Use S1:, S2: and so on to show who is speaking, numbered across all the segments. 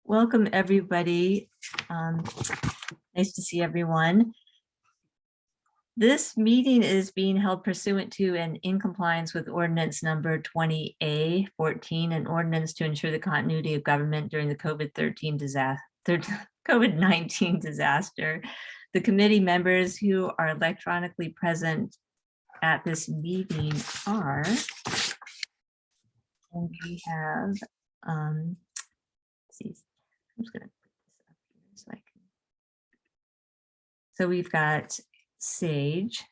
S1: Welcome, everybody. Nice to see everyone. This meeting is being held pursuant to and in compliance with ordinance number 20A-14, an ordinance to ensure the continuity of government during the COVID-19 disaster. The committee members who are electronically present at this meeting are, and we have, let's see, I'm just gonna put this up here so I can. So we've got Sage,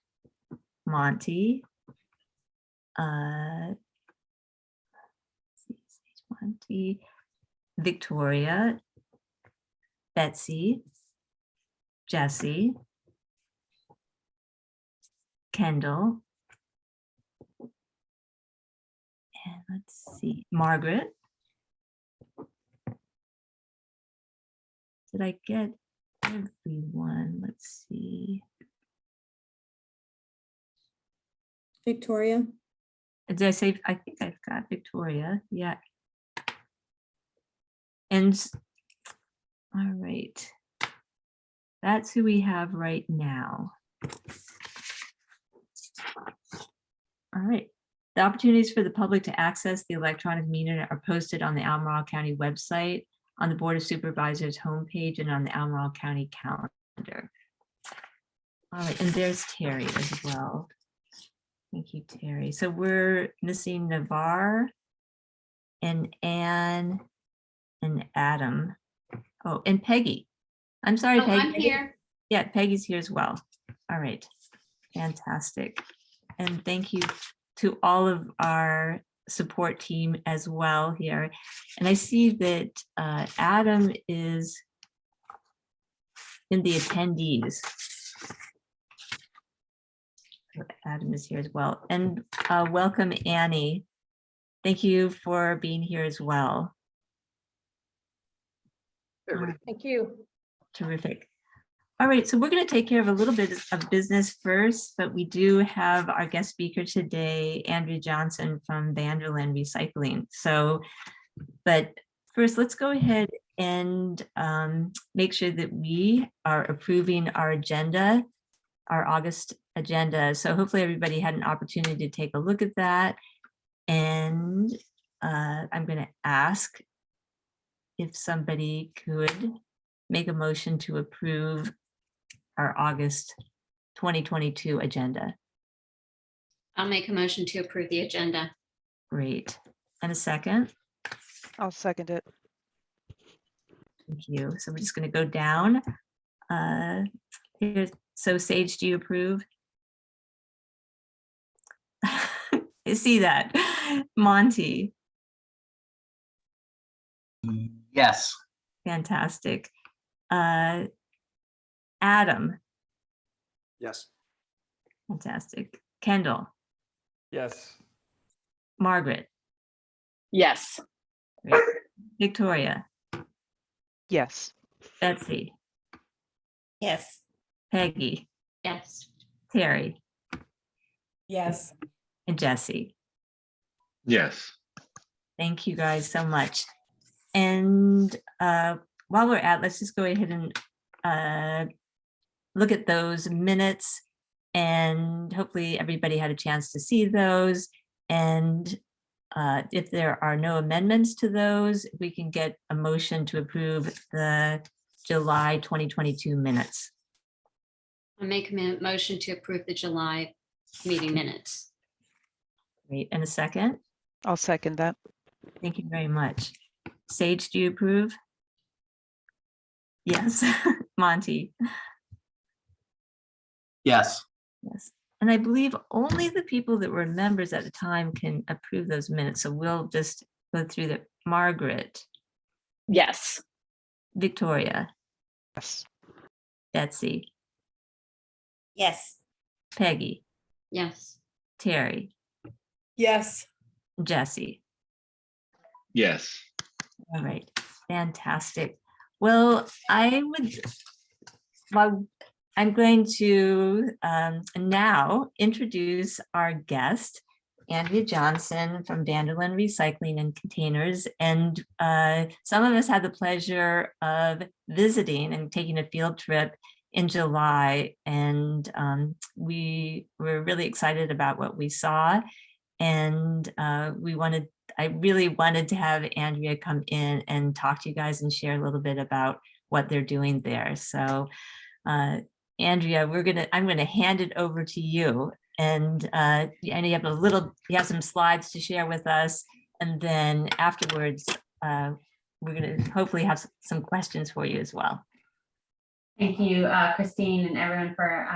S1: Monty, Victoria, Betsy, Jesse, Kendall, and let's see, Margaret. Did I get everyone? Let's see.
S2: Victoria.
S1: Did I say, I think I've got Victoria, yeah. And, all right. That's who we have right now. All right. The opportunities for the public to access the electronic meeting are posted on the Albemarle County website, on the Board of Supervisors homepage, and on the Albemarle County calendar. All right, and there's Terry as well. Thank you, Terry. So we're missing Navarre and Anne and Adam. Oh, and Peggy. I'm sorry, Peggy.
S3: I'm here.
S1: Yeah, Peggy's here as well. All right, fantastic. And thank you to all of our support team as well here. And I see that Adam is in the attendees. Adam is here as well. And welcome, Annie. Thank you for being here as well.
S2: Thank you.
S1: Terrific. All right, so we're going to take care of a little bit of business first, but we do have our guest speaker today, Andrew Johnson from Vanderland Recycling. So, but first, let's go ahead and make sure that we are approving our agenda, our August agenda. So hopefully everybody had an opportunity to take a look at that. And I'm going to ask if somebody could make a motion to approve our August 2022 agenda.
S3: I'll make a motion to approve the agenda.
S1: Great. And a second?
S4: I'll second it.
S1: Thank you. So we're just going to go down. Here's, so Sage, do you approve? I see that. Monty.
S5: Yes.
S1: Fantastic. Adam.
S6: Yes.
S1: Fantastic. Kendall.
S6: Yes.
S1: Margaret.
S7: Yes.
S1: Great. Victoria.
S4: Yes.
S1: Betsy.
S2: Yes.
S1: Peggy.
S3: Yes.
S1: Terry.
S2: Yes.
S1: And Jesse.
S8: Yes.
S1: Thank you guys so much. And while we're at, let's just go ahead and look at those minutes, and hopefully everybody had a chance to see those. And if there are no amendments to those, we can get a motion to approve the July 2022 minutes.
S3: I'll make a motion to approve the July meeting minutes.
S1: Great. And a second?
S4: I'll second that.
S1: Thank you very much. Sage, do you approve? Yes. Monty?
S5: Yes.
S1: Yes. And I believe only the people that were members at the time can approve those minutes. So we'll just go through the Margaret,
S7: Yes.
S1: Victoria,
S4: Yes.
S1: Betsy,
S2: Yes.
S1: Peggy,
S3: Yes.
S1: Terry,
S2: Yes.
S1: Jesse.
S8: Yes.
S1: All right. Fantastic. Well, I'm going to now introduce our guest. Andrea Johnson from Dandelion Recycling and Containers. And some of us had the pleasure of visiting and taking a field trip in July. And we were really excited about what we saw. And I really wanted to have Andrea come in and talk to you guys and share a little bit about what they're doing there. So Andrea, I'm gonna hand it over to you. And you have some slides to share with us. And then afterwards, we're gonna hopefully have some questions for you as well.
S5: Thank you, Christine, and everyone for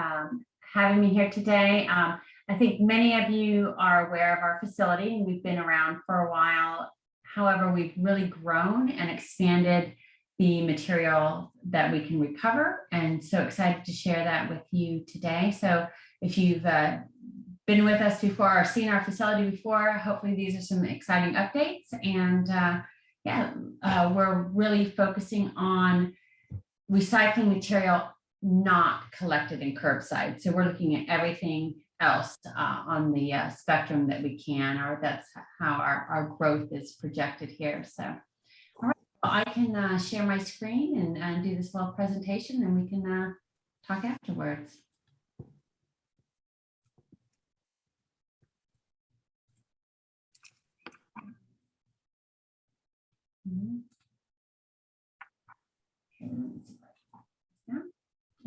S5: having me here today. I think many of you are aware of our facility, and we've been around for a while. However, we've really grown and expanded the material that we can recover, and so excited to share that with you today. So if you've been with us before or seen our facility before, hopefully these are some exciting updates. And we're really focusing on recycling material not collected in curbside. So we're looking at everything else on the spectrum that we can, or that's how our growth is projected here. So all right, well, I can share my screen and do this little presentation, and we can talk afterwards.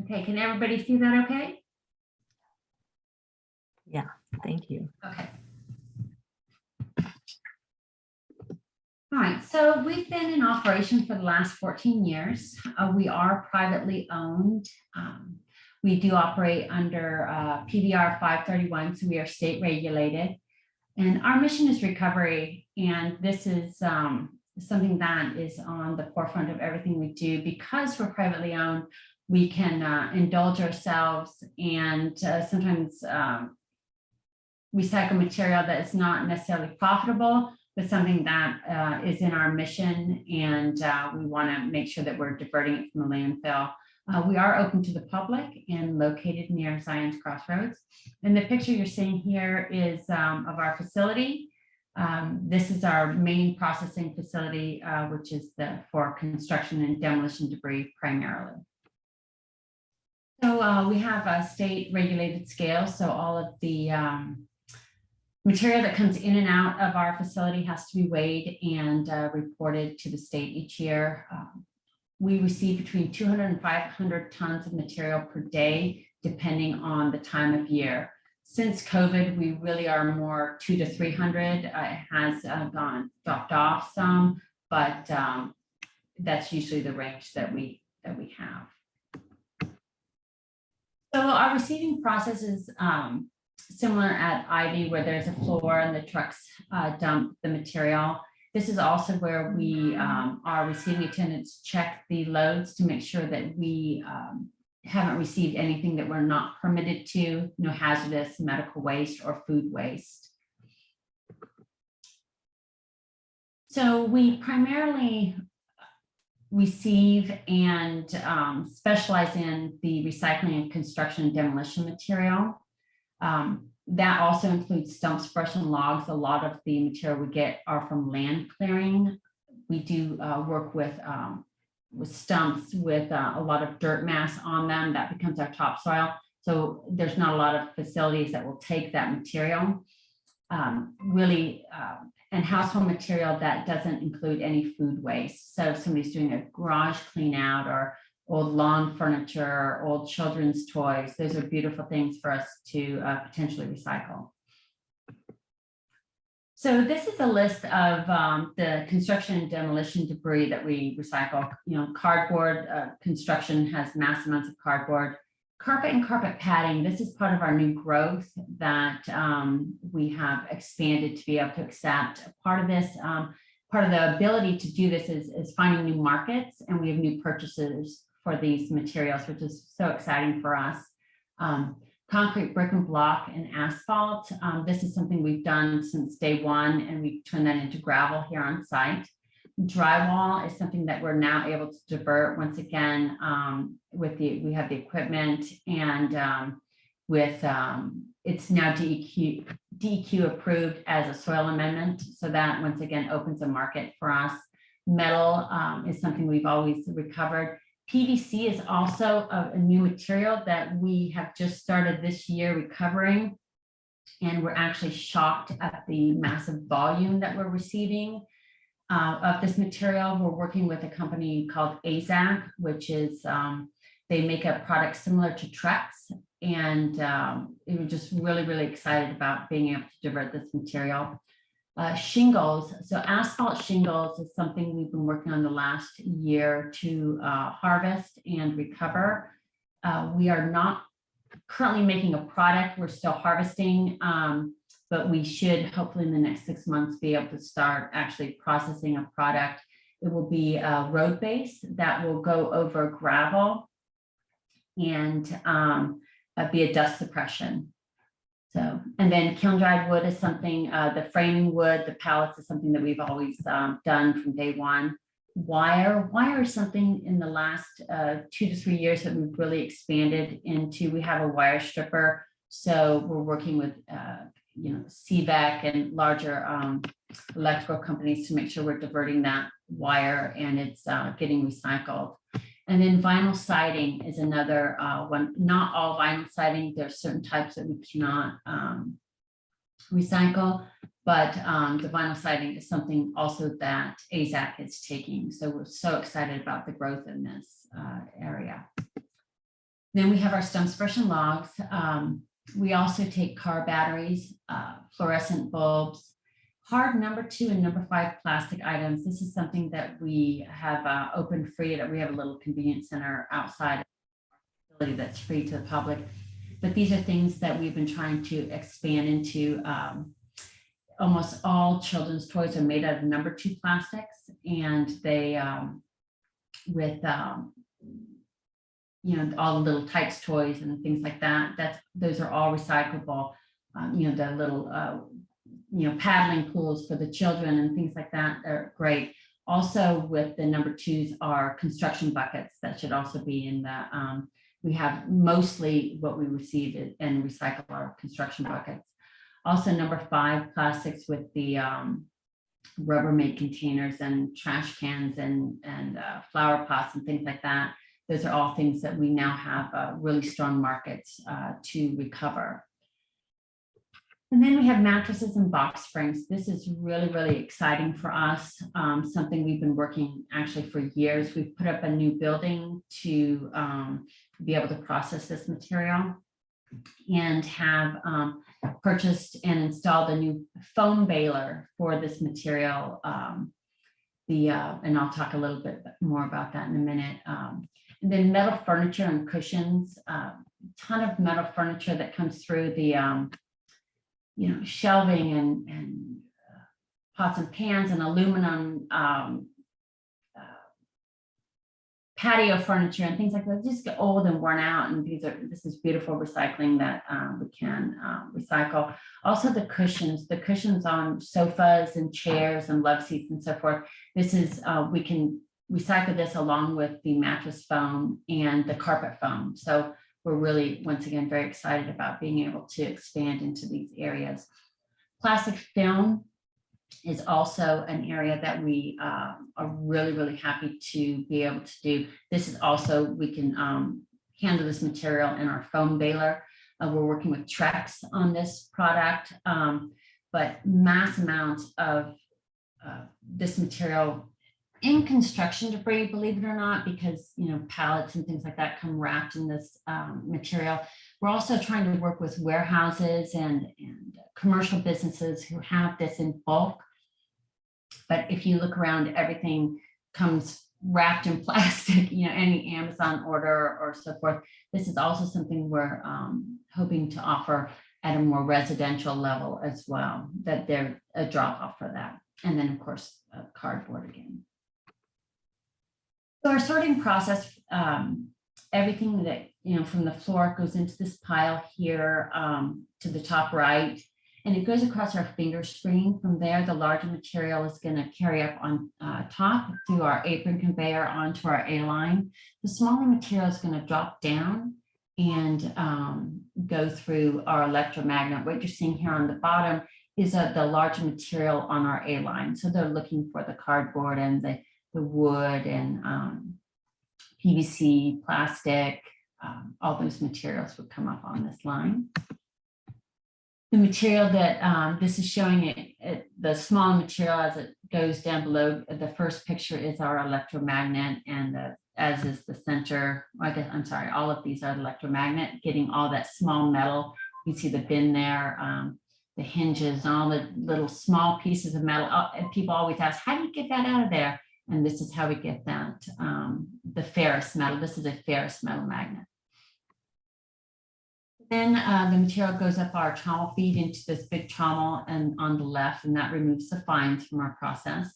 S5: Okay, can everybody see that okay?
S1: Yeah, thank you.
S5: Okay. All right, so we've been in operation for the last 14 years. We are privately owned. We do operate under PBR 531, so we are state regulated. And our mission is recovery, and this is something that is on the forefront of everything we do. Because we're privately owned, we can indulge ourselves and sometimes recycle material that is not necessarily profitable, but something that is in our mission, and we want to make sure that we're diverting it from the landfill. We are open to the public and located near Zion's Crossroads. And the picture you're seeing here is of our facility. This is our main processing facility, which is for construction and demolition debris primarily. So we have a state regulated scale. So all of the material that comes in and out of our facility has to be weighed and reported to the state each year. We receive between 200 and 500 tons of material per day, depending on the time of year. Since COVID, we really are more 200 to 300. It has dropped off some, but that's usually the range that we have. So our receiving process is similar at Ivy, where there's a floor and the trucks dump the material. This is also where we, our receiving attendants check the loads to make sure that we haven't received anything that we're not permitted to, no hazardous medical waste or food waste. So we primarily receive and specialize in the recycling and construction and demolition material. That also includes stumps, brush, and logs. A lot of the material we get are from land clearing. We do work with stumps with a lot of dirt mass on them. That becomes our topsoil. So there's not a lot of facilities that will take that material. And household material that doesn't include any food waste. So if somebody's doing a garage clean out or old lawn furniture, or old children's toys, those are beautiful things for us to potentially recycle. So this is a list of the construction and demolition debris that we recycle. You know, cardboard, construction has mass amounts of cardboard. Carpet and carpet padding, this is part of our new growth that we have expanded to be able to accept. Part of this, part of the ability to do this is finding new markets, and we have new purchasers for these materials, which is so exciting for us. Concrete, brick and block, and asphalt. This is something we've done since day one, and we turned that into gravel here on site. Drywall is something that we're now able to divert once again we have the equipment, and it's now DEQ approved as a soil amendment. So that once again opens a market for us. Metal is something we've always recovered. PVC is also a new material that we have just started this year recovering. And we're actually shocked at the massive volume that we're receiving of this material. We're working with a company called AZAC, which is, they make a product similar to Trex. And we're just really, really excited about being able to divert this material. Shingles, so asphalt shingles is something we've been working on the last year to harvest and recover. We are not currently making a product, we're still harvesting, but we should hopefully in the next 6 months be able to start actually processing a product. It will be a road base that will go over gravel and be a dust suppression. So, and then kiln dried wood is something, the framing wood, the pallets is something that we've always done from day one. Wire is something in the last 2 to 3 years that we've really expanded into. We have a wire stripper, so we're working with CVEC and larger electrical companies to make sure we're diverting that wire and it's getting recycled. And then vinyl siding is another one. Not all vinyl siding, there's certain types that we cannot recycle, but the vinyl siding is something also that AZAC is taking. So we're so excited about the growth in this area. Then we have our stone suppression logs. We also take car batteries, fluorescent bulbs, hard number 2 and number 5 plastic items. This is something that we have open free. That we have a little convenience center outside that's free to the public. But these are things that we've been trying to expand into. Almost all children's toys are made out of number 2 plastics, and they with all the little Types toys and things like that. Those are all recyclable. The little paddling pools for the children and things like that are great. Also with the number 2s are construction buckets that should also be in the, we have mostly what we receive and recycle our construction buckets. Also number 5 plastics with the Rubbermaid containers and trash cans and flower pots and things like that. Those are all things that we now have really strong markets to recover. And then we have mattresses and box springs. This is really, really exciting for us. Something we've been working actually for years. We've put up a new building to be able to process this material and have purchased and installed a new foam baler for this material. And I'll talk a little bit more about that in a minute. And then metal furniture and cushions, ton of metal furniture that comes through the shelving and pots and pans and aluminum patio furniture and things like that just get old and worn out. And this is beautiful recycling that we can recycle. Also the cushions on sofas and chairs and love seats and so forth. This is, we can recycle this along with the mattress foam and the carpet foam. So we're really, once again, very excited about being able to expand into these areas. Plastic film is also an area that we are really, really happy to be able to do. This is also, we can handle this material in our foam baler. We're working with Trex on this product, but mass amounts of this material in construction debris, believe it or not, because pallets and things like that come wrapped in this material. We're also trying to work with warehouses and commercial businesses who have this in bulk. But if you look around, everything comes wrapped in plastic, any Amazon order or so forth. This is also something we're hoping to offer at a more residential level as well, that they're a drop off for that. And then of course, cardboard again. So our sorting process, everything that, from the floor goes into this pile here to the top right, and it goes across our finger screen. From there, the larger material is going to carry up on top through our apron conveyor onto our A line. The smaller material is going to drop down and go through our electromagnet. What you're seeing here on the bottom is the large material on our A line. So they're looking for the cardboard and the wood and PVC, plastic, all those materials would come up on this line. The material that this is showing the small material as it goes down below, the first picture is our electromagnet, and as is the center, I'm sorry, all of these are electromagnet, getting all that small metal. You see the bin there, the hinges, all the little small pieces of metal. And people always ask, how do you get that out of there? And this is how we get that, the ferrous metal. This is a ferrous metal magnet. Then the material goes up our trommel feed into this big trommel and on the left, and that removes the fines from our process.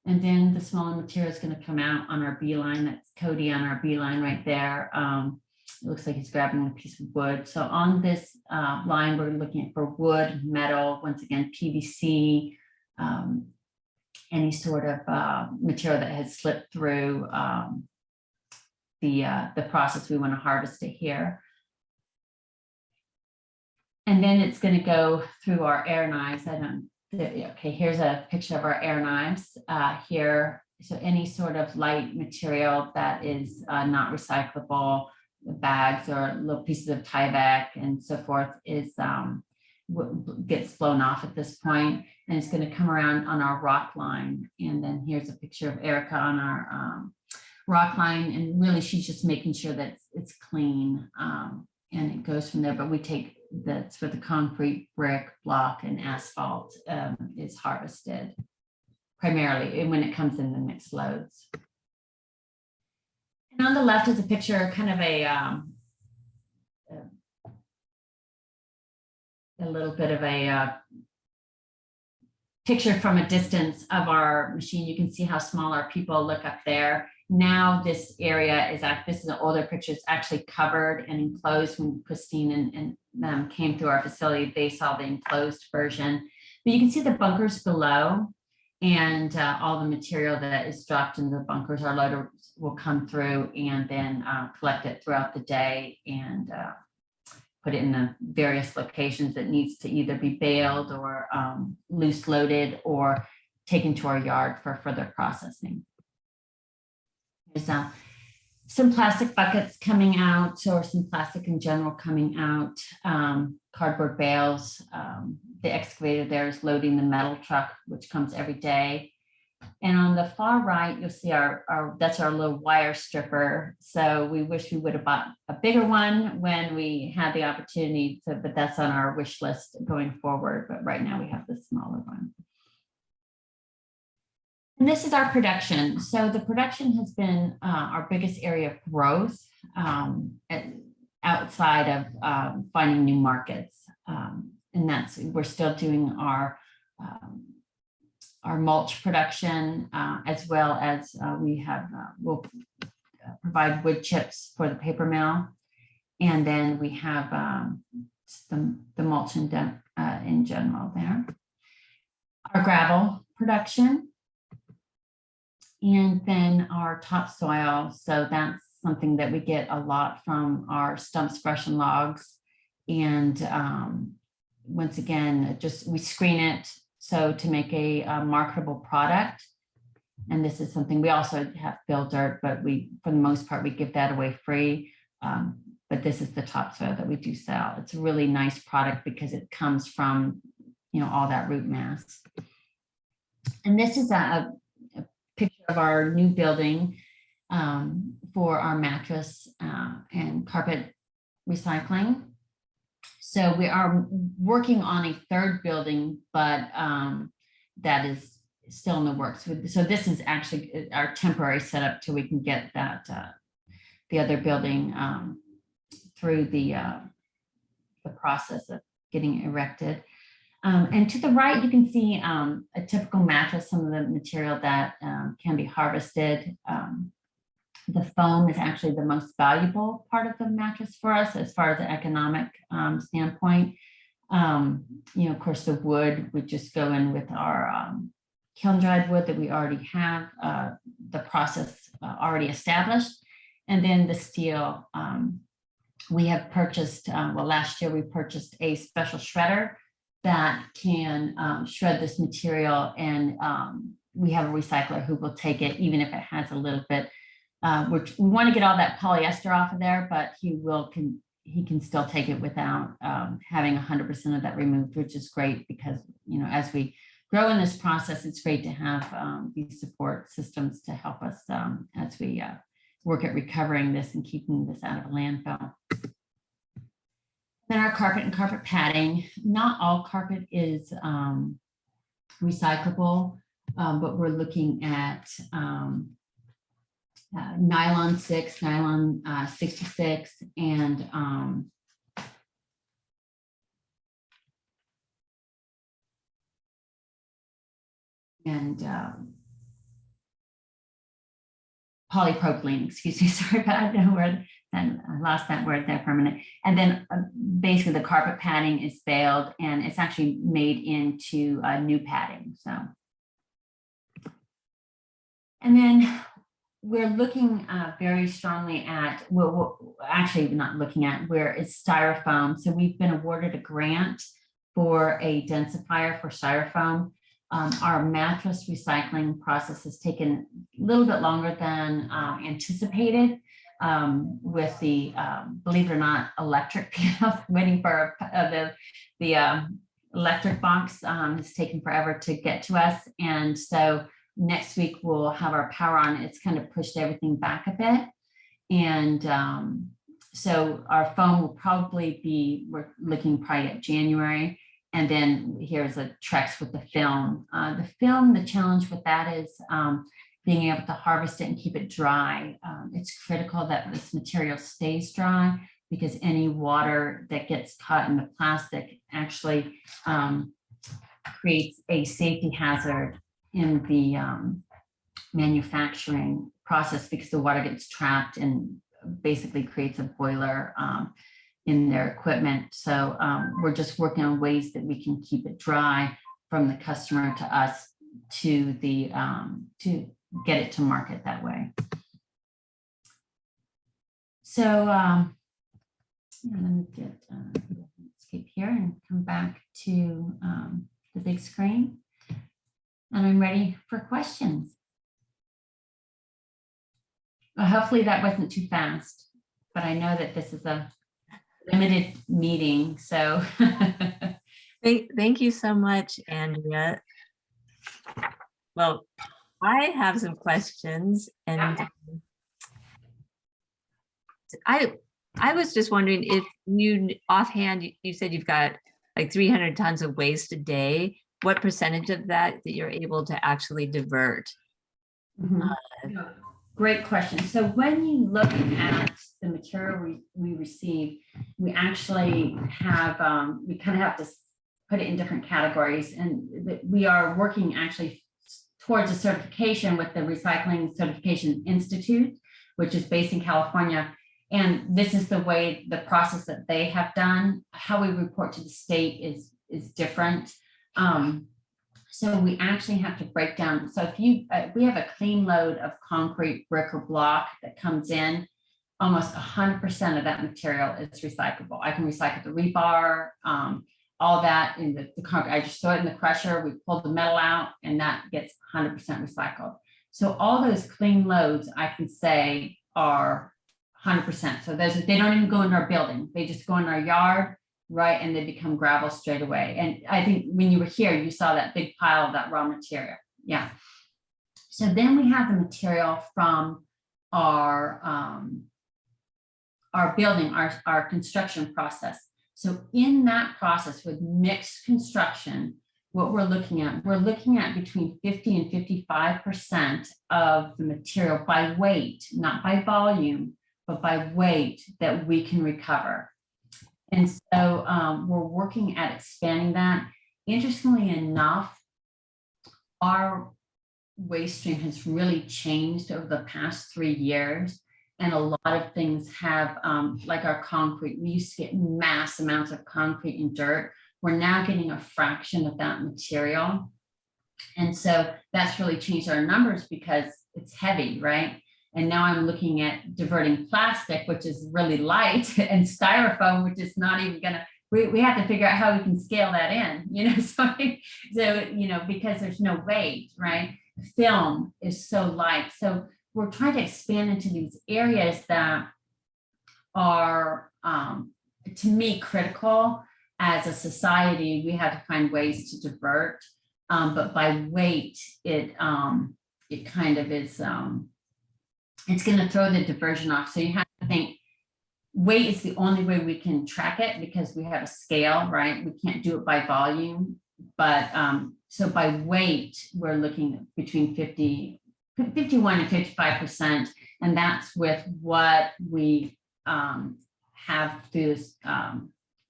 S5: And then the smaller material is going to come out on our B line. That's Cody on our B line right there. It looks like he's grabbing a piece of wood. So on this line, we're looking for wood, metal, once again, PVC, any sort of material that has slipped through the process. We want to harvest it here. And then it's going to go through our air knives. Okay, here's a picture of our air knives here. So any sort of light material that is not recyclable, bags or little pieces of Tyvek and so forth is gets blown off at this point, and it's going to come around on our rock line. And then here's a picture of Erica on our rock line, and really she's just making sure that it's clean, and it goes from there. But we take that's where the concrete, brick, block, and asphalt is harvested primarily, and when it comes in the mixed loads. And on the left is a picture, kind of a little bit of a picture from a distance of our machine. You can see how small our people look up there. Now this area is, this is an older picture, it's actually covered and enclosed. When Christine and them came through our facility, they saw the enclosed version. But you can see the bunkers below, and all the material that is dropped in the bunkers. Our loader will come through and then collect it throughout the day and put it in the various locations that needs to either be baled or loose loaded or taken to our yard for further processing. There's some plastic buckets coming out, or some plastic in general coming out, cardboard bales. The excavator there is loading the metal truck, which comes every day. And on the far right, you'll see that's our little wire stripper. So we wish we would have bought a bigger one when we had the opportunity to, but that's on our wish list going forward. But right now we have the smaller one. And this is our production. So the production has been our biggest area of growth outside of finding new markets. And we're still doing our mulch production, as well as we'll provide wood chips for the paper mill. And then we have the mulch in general there. Our gravel production. And then our topsoil. So that's something that we get a lot from our stumps, brush, and logs. And once again, we screen it so to make a marketable product. And this is something we also have fill dirt, but for the most part, we give that away free. But this is the topsoil that we do sell. It's a really nice product because it comes from, all that root mass. And this is a picture of our new building for our mattress and carpet recycling. So we are working on a third building, but that is still in the works. So this is actually our temporary setup till we can get that the other building through the process of getting erected. And to the right, you can see a typical mattress, some of the material that can be harvested. The foam is actually the most valuable part of the mattress for us as far as the economic standpoint. Of course, the wood would just go in with our kiln dried wood that we already have, the process already established. And then the steel we have purchased, well, last year we purchased a special shredder that can shred this material, and we have a recycler who will take it even if it has a little bit. We want to get all that polyester off of there, but he can still take it without having 100% of that removed, which is great because, you know, as we grow in this process, it's great to have these support systems to help us as we work at recovering this and keeping this out of a landfill. Then our carpet and carpet padding. Not all carpet is recyclable, but we're looking at nylon 6, nylon 66, and polypropylene, excuse me, sorry about that word, and I lost that word there for a minute. And then basically the carpet padding is baled and it's actually made into new padding, so. And then we're looking very strongly at, well, actually not looking at, where it's styrofoam. So we've been awarded a grant for a densifier for styrofoam. Our mattress recycling process has taken a little bit longer than anticipated with the, believe it or not, electric panel, waiting for the electric box. It's taken forever to get to us. And so next week we'll have our power on. It's kind of pushed everything back a bit. And so our foam will probably be, we're looking probably at January. And then here's a Trex with the film. The film, the challenge with that is being able to harvest it and keep it dry. It's critical that this material stays dry because any water that gets caught in the plastic actually creates a safety hazard in the manufacturing process because the water gets trapped and basically creates a boiler in their equipment. So we're just working on ways that we can keep it dry from the customer to us to the to get it to market that way. So yeah, let me get escape here and come back to the big screen. And I'm ready for questions. Well, hopefully that wasn't too fast, but I know that this is a limited meeting, so.
S1: Thank you so much, Andrea. Well, I have some questions, and I was just wondering if you offhand, you said you've got like 300 tons of waste a day. What percentage of that you're able to actually divert?
S5: Great question. So when you look at the material we receive, we actually have, we kind of have to put it in different categories. And we are working actually towards a certification with the Recycling Certification Institute, which is based in California. And this is the way, the process that they have done. How we report to the state is different. So we actually have to break down. So if you, we have a clean load of concrete, brick, or block that comes in, almost 100% of that material is recyclable. I can recycle the rebar, all that in the concrete. I just throw it in the crusher, we pull the metal out, and that gets 100% recycled. So all those clean loads, I can say, are 100%. So those, they don't even go into our building. They just go in our yard, right, and they become gravel straight away. And I think when you were here, you saw that big pile of that raw material. Yeah. So then we have the material from our building, our construction process. So in that process with mixed construction, what we're looking at between 50 and 55% of the material by weight, not by volume, but by weight that we can recover. And so we're working at expanding that. Interestingly enough, our waste stream has really changed over the past 3 years. And a lot of things have, like our concrete, we used to get mass amounts of concrete and dirt. We're now getting a fraction of that material. And so that's really changed our numbers because it's heavy, right? And now I'm looking at diverting plastic, which is really light, and styrofoam, which is not even gonna, we have to figure out how we can scale that in, so, because there's no weight, right? Film is so light. So we're trying to expand into these areas that are, to me, critical. As a society, we have to find ways to divert, but by weight, it kind of is, it's going to throw the diversion off. So you have to think weight is the only way we can track it, because we have a scale, right? We can't do it by volume, but so by weight, we're looking at between 51 and 55%, and that's with what we have through this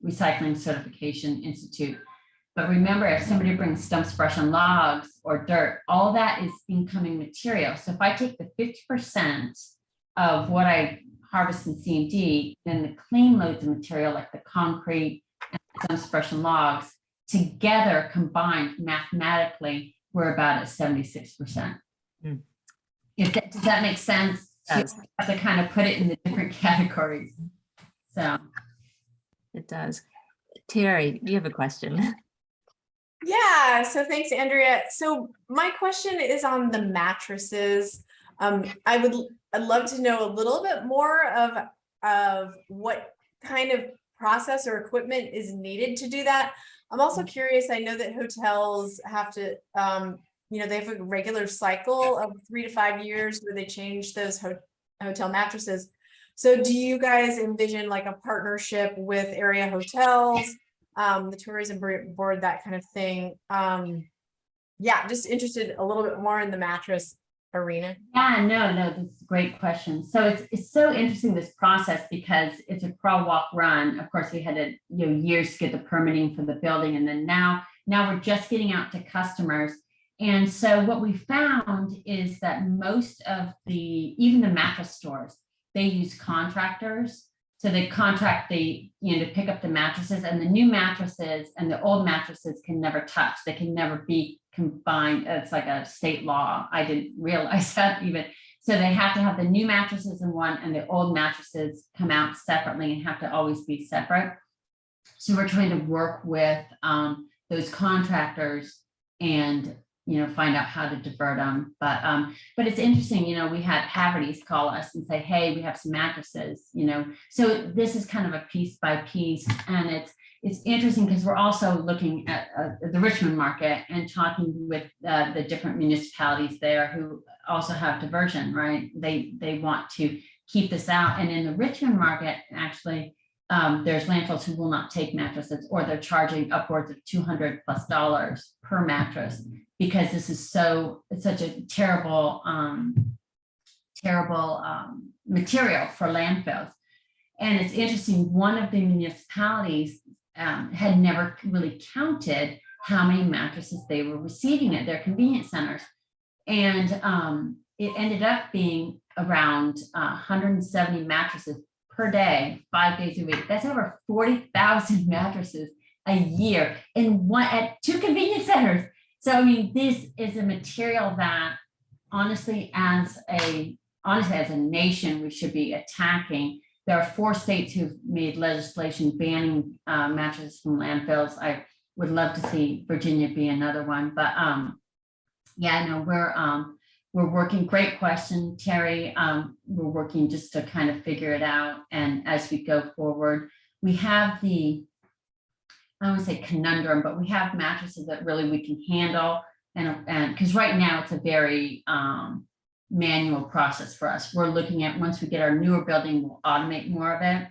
S5: Recycling Certification Institute. But remember, if somebody brings stumps, brush, and logs or dirt, all that is incoming material. So if I take the 50% of what I harvest in C&D, then the clean loads of material like the concrete and stumps, brush, and logs together combined mathematically, we're about at 76%.
S1: Hmm.
S5: Does that make sense?
S1: Does.
S5: You have to kind of put it in the different categories. So.
S1: It does. Terry, do you have a question?
S2: Yeah, so thanks, Andrea. So my question is on the mattresses. I'd love to know a little bit more of what kind of process or equipment is needed to do that. I'm also curious, I know that hotels have to, they have a regular cycle of 3 to 5 years where they change those hotel mattresses. So do you guys envision like a partnership with area hotels, the tourism board, that kind of thing? Yeah, just interested a little bit more in the mattress arena.
S5: Yeah, no, that's a great question. So it's so interesting, this process, because it's a crawl, walk, run. Of course, we had to, years to get the permitting for the building. And then now we're just getting out to customers. And so what we found is that most of even the mattress stores, they use contractors. So they contract to pick up the mattresses, and the new mattresses and the old mattresses can never touch. They can never be combined. It's like a state law. I didn't realize that even. So they have to have the new mattresses in one, and the old mattresses come out separately and have to always be separate. So we're trying to work with those contractors and find out how to divert them. But it's interesting, we had Haverty's call us and say, hey, we have some mattresses, so this is kind of a piece by piece. And it's interesting because we're also looking at the Richmond market and talking with the different municipalities there who also have diversion, right? They want to keep this out. And in the Richmond market, actually, there's landfills who will not take mattresses, or they're charging upwards of $200+ per mattress, because this is such a terrible material for landfills. And it's interesting, one of the municipalities had never really counted how many mattresses they were receiving at their convenience centers. And it ended up being around 170 mattresses per day, 5 days a week. That's over 40,000 mattresses a year at 2 convenience centers. So, I mean, this is a material that honestly, as a nation, we should be attacking. There are 4 states who've made legislation banning mattresses from landfills. I would love to see Virginia be another one, but yeah, no, we're working. Great question, Terry. We're working just to kind of figure it out. And as we go forward, we have I don't want to say conundrum, but we have mattresses that really we can handle. And because right now it's a very manual process for us. We're looking at, once we get our newer building, we'll automate more of it,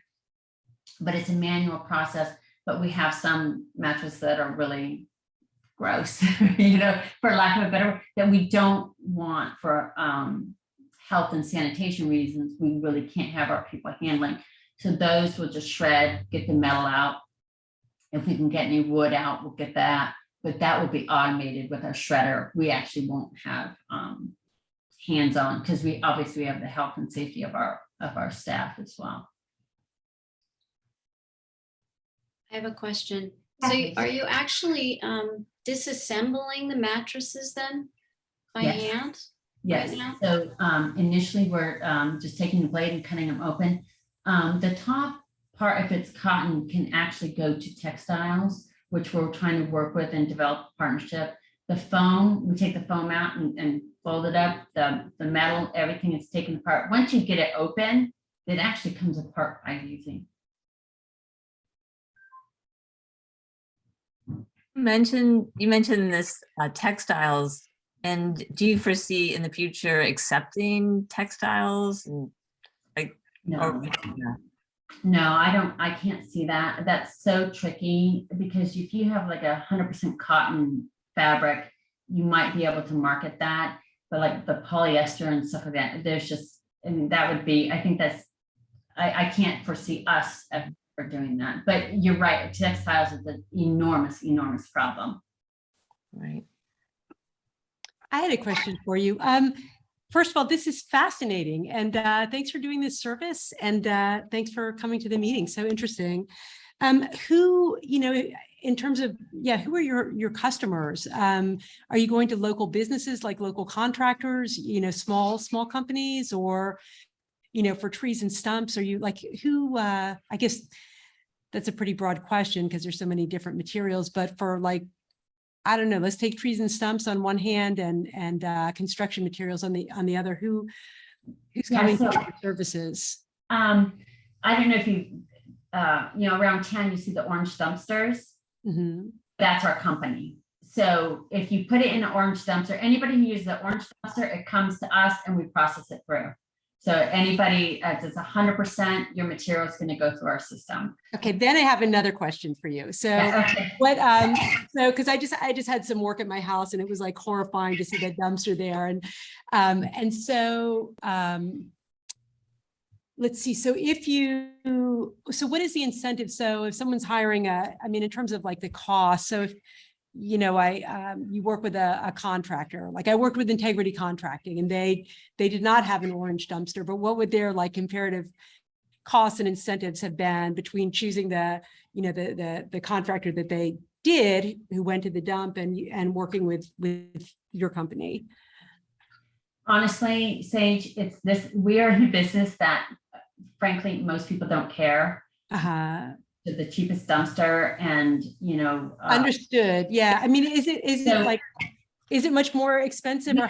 S5: but it's a manual process. But we have some mattresses that are really gross, for lack of a better word, that we don't want for health and sanitation reasons. We really can't have our people handling. So those will just shred, get the metal out. If we can get any wood out, we'll get that, but that will be automated with our shredder. We actually won't have hands-on, because we obviously have the health and safety of our staff as well.
S3: I have a question. So are you actually disassembling the mattresses then by
S5: Yes.
S3: hand?
S5: Yes,
S3: right now?
S5: so initially we're just taking the blade and cutting them open. The top part, if it's cotton, can actually go to textiles, which we're trying to work with and develop a partnership. The foam, we take the foam out and fold it up, the metal, everything is taken apart. Once you get it open, it actually comes apart by using.
S1: You mentioned this textiles, and do you foresee in the future accepting textiles? And
S5: No, no, I can't see that. That's so tricky because if you have like 100% cotton fabric, you might be able to market that, but like the polyester and stuff like that, there's just, I mean, that would be, I think that's, I can't foresee us ever doing that, but you're right, textiles is an enormous, enormous problem.
S1: Right.
S9: I had a question for you. First of all, this is fascinating, and thanks for doing this service, and thanks for coming to the meeting. So interesting. Who, in terms of, who are your customers? Are you going to local businesses like local contractors, small companies, or, for trees and stumps? Are you like who? I guess that's a pretty broad question because there's so many different materials, but for like, I don't know, let's take trees and stumps on one hand and construction materials on the other. Who's coming to your services?
S5: I don't know if you, around town, you see the orange dumpsters.
S9: Mm-hmm.
S5: That's our company. So if you put it in an orange dumpster, anybody who uses the orange dumpster, it comes to us and we process it through. So anybody that's 100%, your material is going to go through our system.
S9: Okay, then I have another question for you. So
S5: Okay.
S9: what, because I just had some work at my house and it was like horrifying to see that dumpster there. And so let's see. So what is the incentive? So if someone's hiring in terms of like the cost, so if, you work with a contractor, like I worked with Integrity Contracting, and they did not have an orange dumpster, but what would their like comparative costs and incentives have been between choosing the contractor that they did, who went to the dump, and working with your company?
S5: Honestly, Sage, we are in a business that frankly, most people don't care. The cheapest dumpster and,
S9: understood. Yeah. I mean, is it much more expensive, or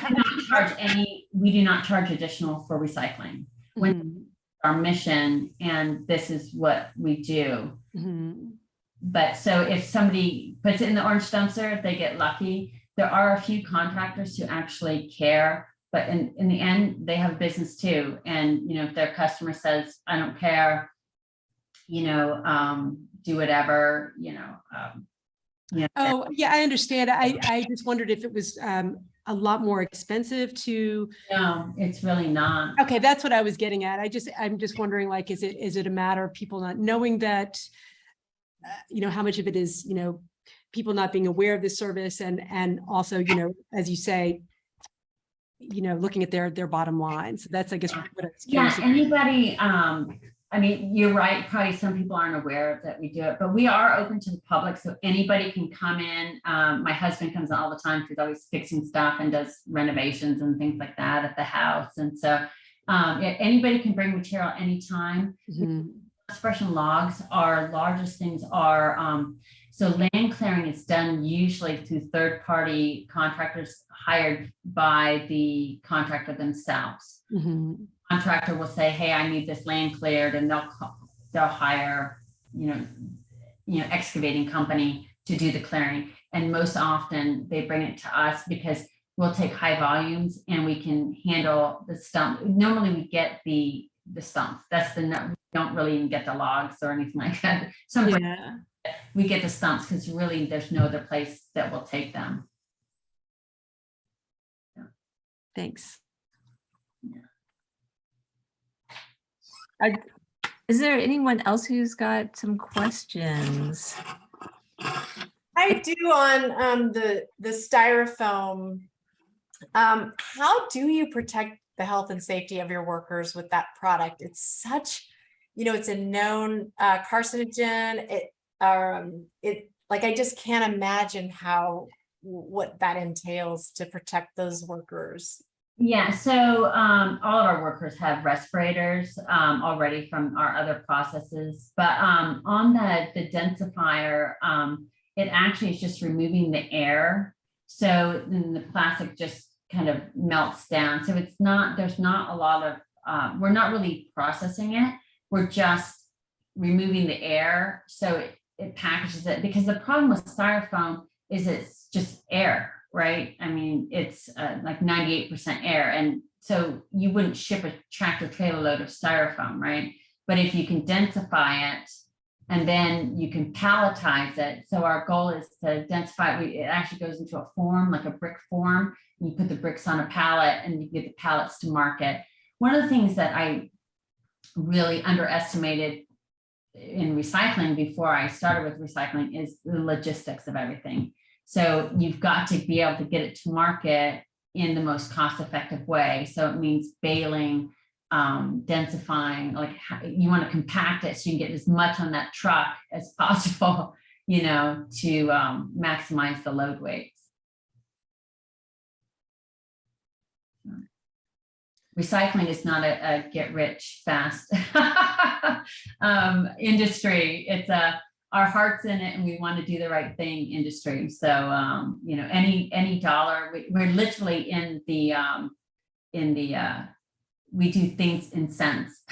S5: we do not charge additional for recycling. When our mission, and this is what we do.
S9: Mm-hmm.
S5: But so if somebody puts it in the orange dumpster, if they get lucky, there are a few contractors who actually care, but in the end, they have a business too. And, if their customer says, I don't care, do whatever,
S9: Oh, yeah, I understand. I just wondered if it was a lot more expensive to.
S5: No, it's really not.
S9: Okay, that's what I was getting at. I'm just wondering, like, is it a matter of people not knowing that, how much of it is, people not being aware of this service, and also, as you say, looking at their bottom line. So that's, I guess, what I was curious about.
S5: Anybody, you're right. Probably some people aren't aware that we do it, but we are open to the public. So anybody can come in. My husband comes in all the time. He's always fixing stuff and does renovations and things like that at the house. And so anybody can bring material anytime.
S9: Mm-hmm.
S5: Expression logs, our largest things are, so land clearing is done usually through third-party contractors hired by the contractor themselves.
S9: Mm-hmm.
S5: Contractor will say, hey, I need this land cleared, and they'll hire, excavating company to do the clearing. And most often they bring it to us because we'll take high volumes and we can handle the stump. Normally we get the stumps. We don't really even get the logs or anything like that. We get the stumps because really there's no other place that will take them. Yeah.
S9: Thanks.
S1: Is there anyone else who's got some questions?
S2: I do on the styrofoam. How do you protect the health and safety of your workers with that product? It's such, it's a known carcinogen. I just can't imagine what that entails to protect those workers.
S5: Yeah, so all of our workers have respirators already from our other processes, but on the densifier, it actually is just removing the air. So then the plastic just kind of melts down. So it's not, there's not a lot of, we're not really processing it. We're just removing the air. So it packages it, because the problem with styrofoam is it's just air, right? I mean, it's like 98% air. And so you wouldn't ship a tractor trailer load of styrofoam, right? But if you can densify it and then you can palletize it. So our goal is to densify it. It actually goes into a form, like a brick form. And you put the bricks on a pallet and you get the pallets to market. One of the things that I really underestimated in recycling before I started with recycling is the logistics of everything. So you've got to be able to get it to market in the most cost-effective way. So it means baling, densifying, like you want to compact it so you can get as much on that truck as possible, you know, to maximize the load weights. Recycling is not a get rich fast industry. It's our heart's in it and we want to do the right thing industry. So, you know, any dollar, we're literally in the, we do things in cents.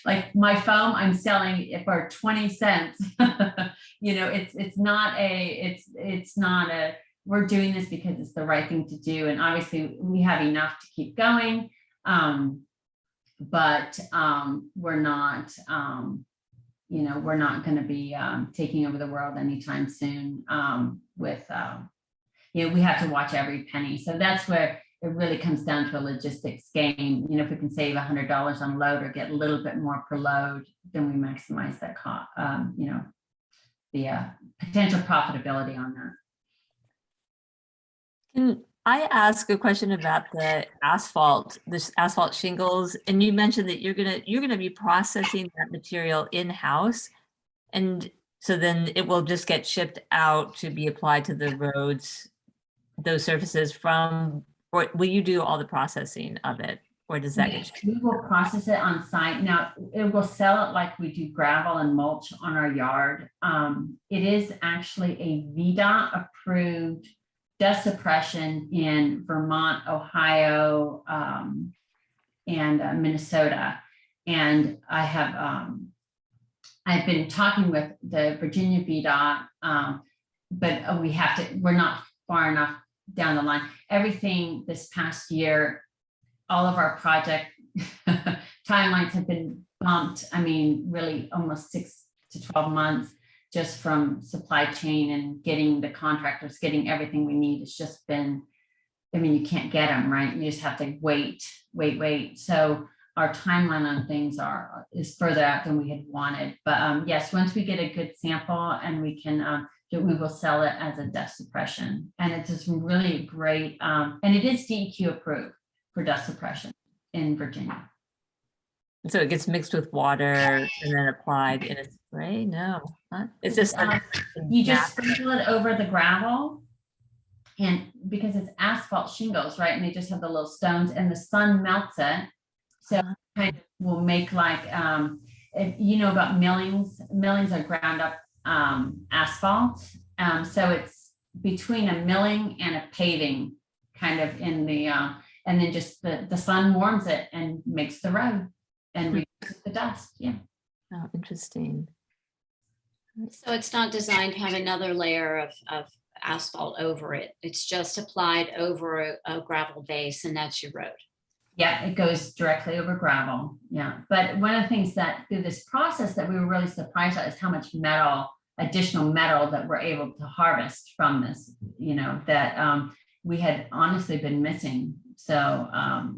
S5: Like my foam, I'm selling it for 20 cents. You know, it's not a, we're doing this because it's the right thing to do. And obviously we have enough to keep going. But we're not, you know, we're not going to be taking over the world anytime soon with, you know, we have to watch every penny. So that's where it really comes down to a logistics game. You know, if we can save $100 on a load or get a little bit more per load, then we maximize that cost, you know, the potential profitability on that.
S1: Can I ask a question about the asphalt, this asphalt shingles? And you mentioned that you're gonna be processing that material in-house. And so then it will just get shipped out to be applied to the roads, those surfaces from, or will you do all the processing of it? Or does that get
S5: Yes,
S1: shipped?
S5: we will process it on site. Now, it will sell it like we do gravel and mulch on our yard. It is actually a VDOT approved dust suppression in Vermont, Ohio, and Minnesota. And I have, I've been talking with the Virginia VDOT, but we have to, we're not far enough down the line. Everything this past year, all of our project timelines have been bumped. I mean, really almost 6 to 12 months just from supply chain and getting the contractors, getting everything we need. It's just been, I mean, you can't get them, right? You just have to wait. So our timeline on things is further out than we had wanted. But yes, once we get a good sample and we can, we will sell it as a dust suppression. And it's just really great. And it is DEQ approved for dust suppression in Virginia.
S1: So it gets mixed with water and then applied in a spray? No, it's just.
S5: You just sprinkle it over the gravel, and because it's asphalt shingles, right? And they just have the little stones and the sun melts it. So it kind of will make like, if you know about millings are ground up asphalt. So it's between a milling and a paving kind of in the, and then just the sun warms it and makes the road and reduces the dust. Yeah.
S1: Oh, interesting.
S3: So it's not designed to have another layer of asphalt over it. It's just applied over a gravel base and that's your road.
S5: Yeah, it goes directly over gravel. Yeah. But one of the things that through this process that we were really surprised at is how much additional metal that we're able to harvest from this, you know, that we had honestly been missing. So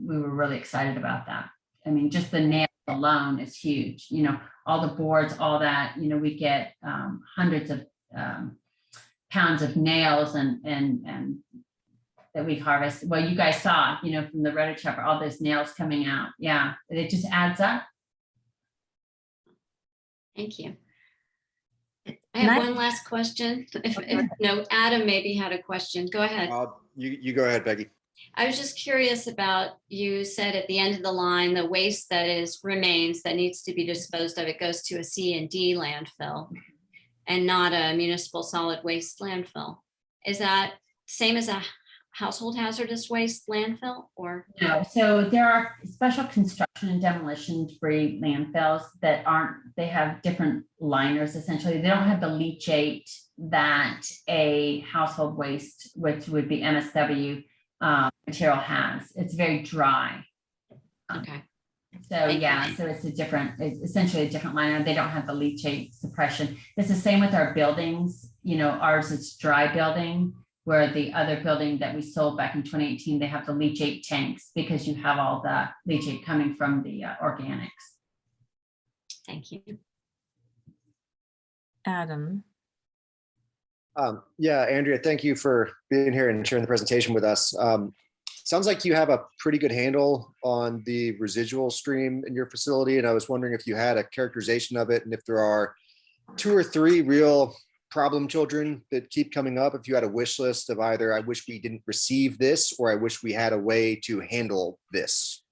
S5: we were really excited about that. I mean, just the nails alone is huge, you know, all the boards, all that, you know, we get hundreds of pounds of nails and that we harvest. Well, you guys saw, you know, from the rotor chopper, all those nails coming out. Yeah, it just adds up.
S3: Thank you. I have one last question. If no, Adam maybe had a question. Go ahead.
S6: You go ahead, Becky.
S3: I was just curious about, you said at the end of the line, the waste that remains that needs to be disposed of, it goes to a C and D landfill and not a municipal solid waste landfill. Is that same as a household hazardous waste landfill or?
S5: No, so there are special construction and demolition debris landfills that they have different liners essentially. They don't have the leachate that a household waste, which would be MSW, material has. It's very dry.
S3: Okay.
S5: So yeah, so it's essentially a different liner. They don't have the leachate suppression. It's the same with our buildings. Ours is dry building, where the other building that we sold back in 2018, they have the leachate tanks because you have all the leachate coming from the organics.
S3: Thank you.
S1: Adam.
S6: Yeah, Andrea, thank you for being here and sharing the presentation with us. Sounds like you have a pretty good handle on the residual stream in your facility. And I was wondering if you had a characterization of it and if there are 2 or 3 real problem children that keep coming up. If you had a wish list of either, I wish we didn't receive this, or I wish we had a way to handle this.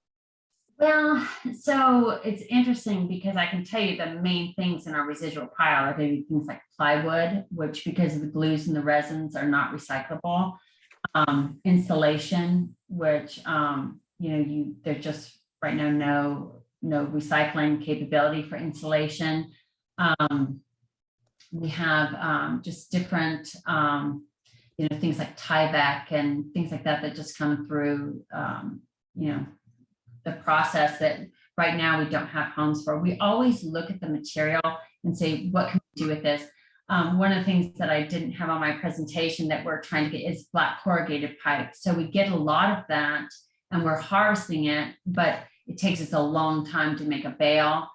S5: Well, so it's interesting because I can tell you the main things in our residual pile are going to be things like plywood, which because of the glues and the resins are not recyclable. Insulation, which there's just right now no recycling capability for insulation. We have just different things like Tyvek and things like that just come through the process that right now we don't have homes for. We always look at the material and say, what can we do with this? One of the things that I didn't have on my presentation that we're trying to get is black corrugated pipe. So we get a lot of that and we're harvesting it, but it takes us a long time to make a bale.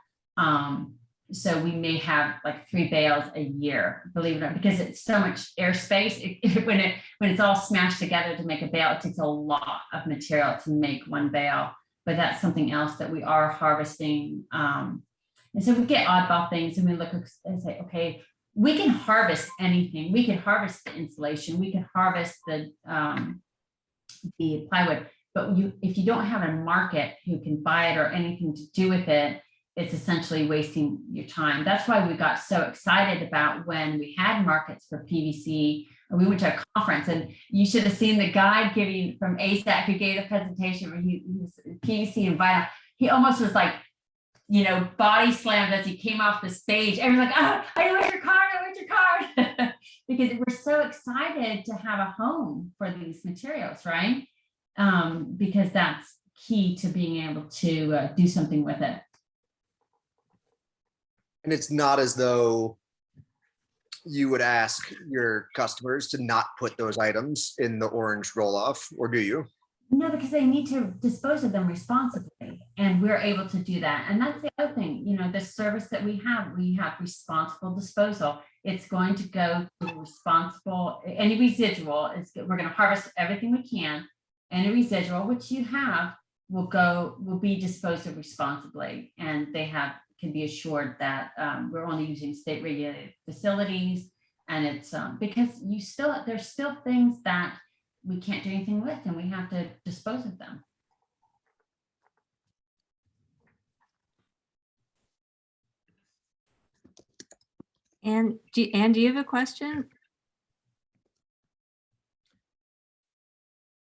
S5: So we may have like 3 bales a year, believe it or not, because it's so much airspace. When it's all smashed together to make a bale, it takes a lot of material to make 1 bale. But that's something else that we are harvesting. And so we get oddball things and we look and say, okay, we can harvest anything. We can harvest the insulation. We can harvest the plywood. But if you don't have a market who can buy it or anything to do with it, it's essentially wasting your time. That's why we got so excited about when we had markets for PVC. We went to a conference and you should have seen the guy from ASAC who gave the presentation where he was PVC and vinyl. He almost was like, body slammed as he came off the stage. Everyone's like, oh, I want your card, I want your card. Because we're so excited to have a home for these materials, right? Because that's key to being able to do something with it.
S6: And it's not as though you would ask your customers to not put those items in the orange roll-off, or do you?
S5: No, because they need to dispose of them responsibly, and we're able to do that. And that's the other thing, the service that we have responsible disposal. It's going to go to responsible, any residual, we're going to harvest everything we can. Any residual, which you have, will be disposed of responsibly. And they can be assured that we're only using state regulated facilities. And it's because there's still things that we can't do anything with and we have to dispose of them.
S1: And do you have a question?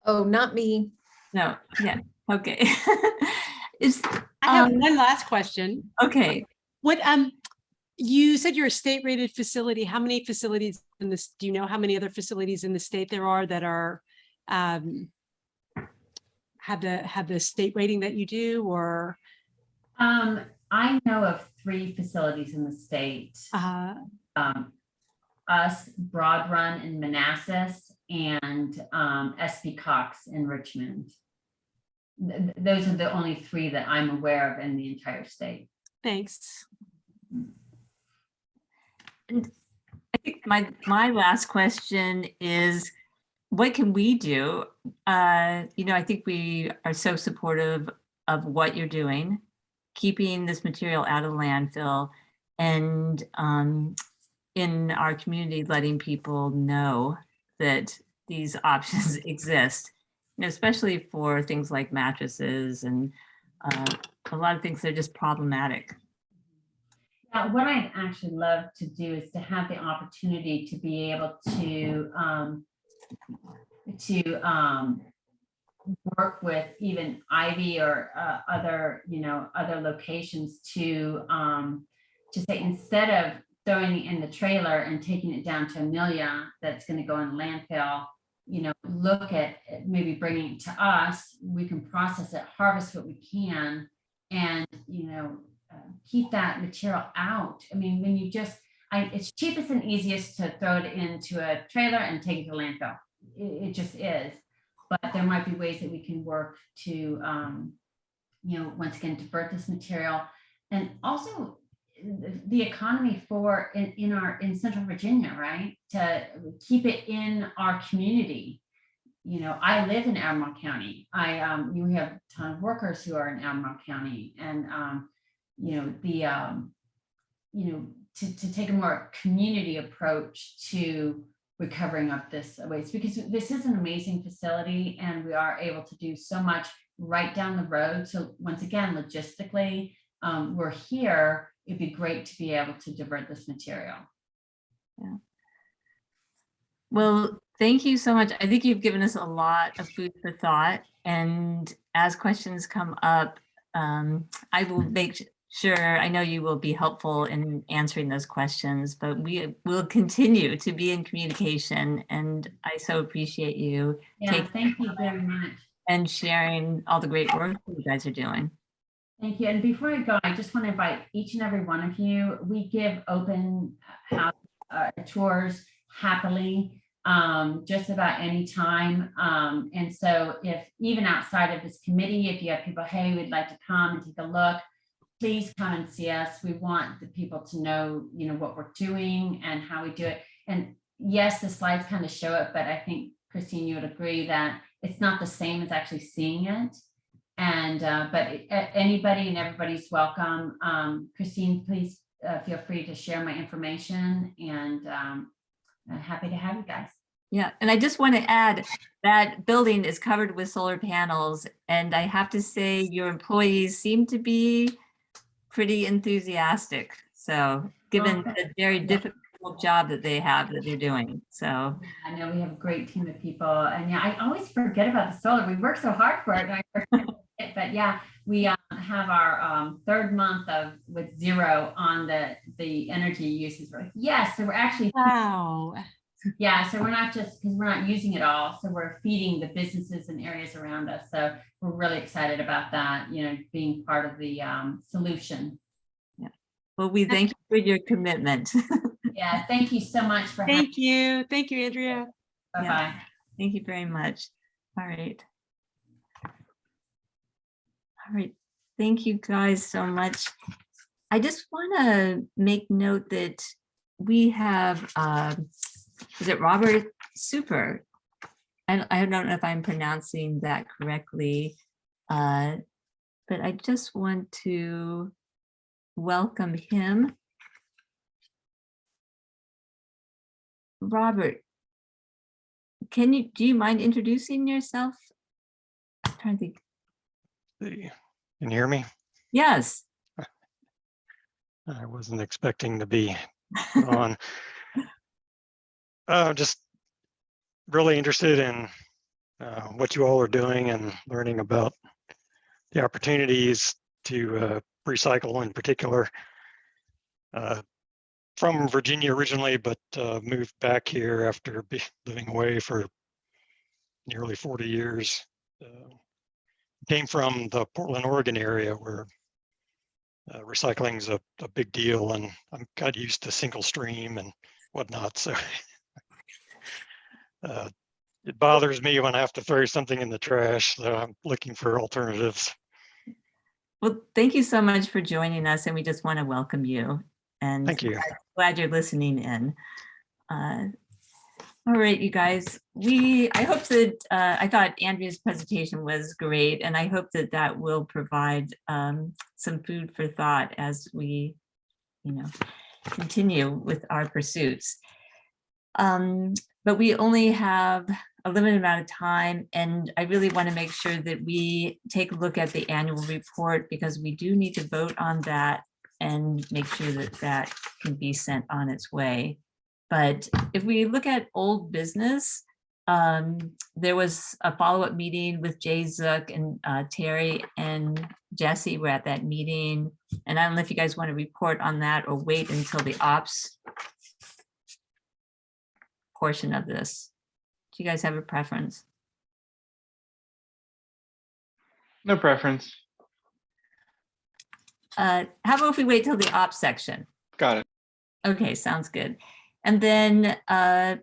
S2: Oh, not me.
S1: No, yeah, okay.
S9: I have one last question.
S1: Okay.
S9: What you said you're a state rated facility. How many facilities in this? Do you know how many other facilities in the state there are that are have the state rating that you do? Or
S5: I know of 3 facilities in the state. Us, Broad Run in Manassas, and SP Cox in Richmond. Those are the only 3 that I'm aware of in the entire state.
S1: Thanks. And I think my last question is, what can we do? I think we are so supportive of what you're doing, keeping this material out of landfill, and in our community, letting people know that these options exist. especially for things like mattresses and a lot of things that are just problematic.
S5: Yeah, what I'd actually love to do is to have the opportunity to be able to work with even Ivy or other, other locations to say, instead of throwing it in the trailer and taking it down to Amelia, that's going to go in the landfill, look at maybe bringing it to us. We can process it, harvest what we can, and, keep that material out. I mean, when you just, it's cheapest and easiest to throw it into a trailer and take it to the landfill. It just is. But there might be ways that we can work to, once again, divert this material, and also the economy for in Central Virginia, right? To keep it in our community. I live in Albemarle County. We have a ton of workers who are in Albemarle County, and to take a more community approach to recovering up this waste, because this is an amazing facility and we are able to do so much right down the road. So once again, logistically, we're here. It'd be great to be able to divert this material.
S1: Yeah. Well, thank you so much. I think you've given us a lot of food for thought, and as questions come up, I will make sure, I know you will be helpful in answering those questions, but we will continue to be in communication, and I so appreciate you
S5: Thank you very much.
S1: and sharing all the great work that you guys are doing.
S5: Thank you. And before I go, I just want to invite each and every one of you. We give open house tours happily, just about any time. And so if even outside of this committee, if you have people, hey, we'd like to come and take a look, please come and see us. We want the people to know, what we're doing and how we do it. And yes, the slides kind of show it, but I think, Christine, you would agree that it's not the same as actually seeing it. And but anybody and everybody's welcome. Christine, please feel free to share my information, and I'm happy to have you guys.
S1: Yeah, and I just want to add that building is covered with solar panels, and I have to say your employees seem to be pretty enthusiastic. So given the very difficult job that they have that they're doing. So
S5: I know we have a great team of people, and yeah, I always forget about the solar. We work so hard for it. And I forget it, but yeah, we have our third month with zero on the energy uses. We're like, yes, so we're actually
S9: Wow.
S5: Yeah, so we're not just, because we're not using it all, so we're feeding the businesses and areas around us. So we're really excited about that, being part of the solution.
S1: Yeah. Well, we thank you for your commitment.
S5: Yeah, thank you so much for having me.
S9: Thank you. Thank you, Andrea.
S5: Bye-bye.
S1: Yeah. Thank you very much. All right. All right. Thank you guys so much. I just want to make note that we have is it Robert Super? I don't know if I'm pronouncing that correctly, but I just want to welcome him. Robert, do you mind introducing yourself? I'm trying to think.
S10: Can you hear me?
S1: Yes.
S10: I wasn't expecting to be on. Just really interested in what you all are doing and learning about the opportunities to recycle in particular. From Virginia originally, but moved back here after living away for nearly 40 years. Came from the Portland, Oregon area where recycling is a big deal, and I'm got used to single stream and whatnot. So it bothers me when I have to throw something in the trash. So I'm looking for alternatives.
S1: Well, thank you so much for joining us, and we just want to welcome you. And
S10: Thank you.
S1: Glad you're listening in. All right, you guys, I hope that I thought Andrea's presentation was great, and I hope that that will provide some food for thought as we, continue with our pursuits. But we only have a limited amount of time, and I really want to make sure that we take a look at the annual report because we do need to vote on that and make sure that that can be sent on its way. But if we look at old business, there was a follow-up meeting with Jay Zook and Terry and Jesse were at that meeting. And I don't know if you guys want to report on that or wait until the ops portion of this. Do you guys have a preference?
S11: No preference.
S1: How about if we wait till the ops section?
S11: Got it.
S1: Okay, sounds good. And then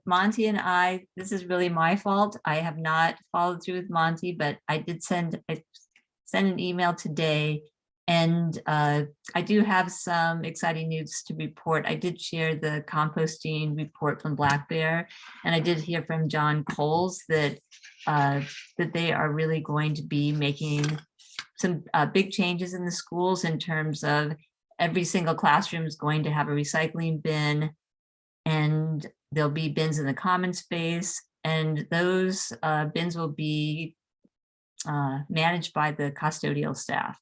S1: Monty and I, this is really my fault. I have not followed through with Monty, but I did send an email today. And I do have some exciting news to report. I did share the composting report from Black Bear, and I did hear from John Coles that that they are really going to be making some big changes in the schools in terms of every single classroom is going to have a recycling bin, and there'll be bins in the common space, and those bins will be managed by the custodial staff.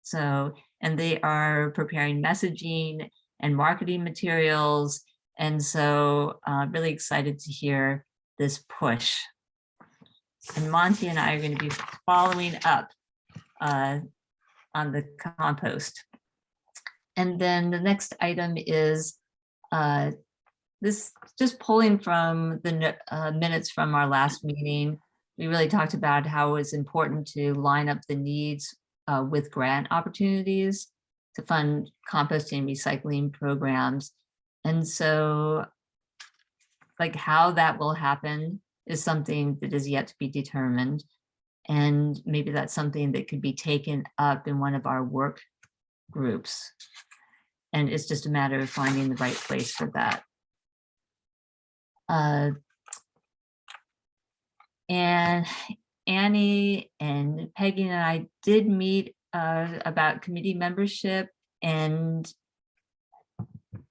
S1: So, and they are preparing messaging and marketing materials. And so really excited to hear this push. And Monty and I are going to be following up on the compost. And then the next item is this, just pulling from the minutes from our last meeting. We really talked about how it's important to line up the needs with grant opportunities to fund composting and recycling programs. And so like how that will happen is something that is yet to be determined. And maybe that's something that could be taken up in one of our work groups. And it's just a matter of finding the right place for that. And Annie and Peggy and I did meet about committee membership, and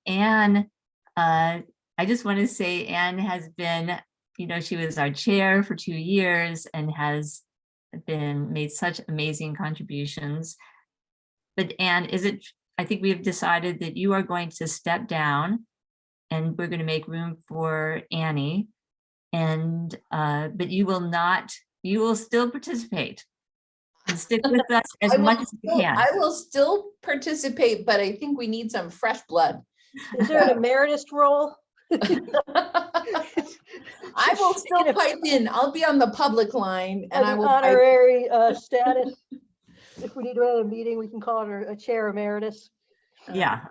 S1: Anne, I just want to say Anne has been, you know, she was our chair for 2 years and has made such amazing contributions. But Anne, I think we've decided that you are going to step down and we're going to make room for Annie. And but you will still participate and stick with us as much as you can.
S12: I will still participate, but I think we need some fresh blood.
S13: Is there an emeritus role?
S12: I will still pipe in. I'll be on the public line and I will pipe in.
S13: Honorary status. If we need to have a meeting, we can call her a chair emeritus.
S1: Yeah.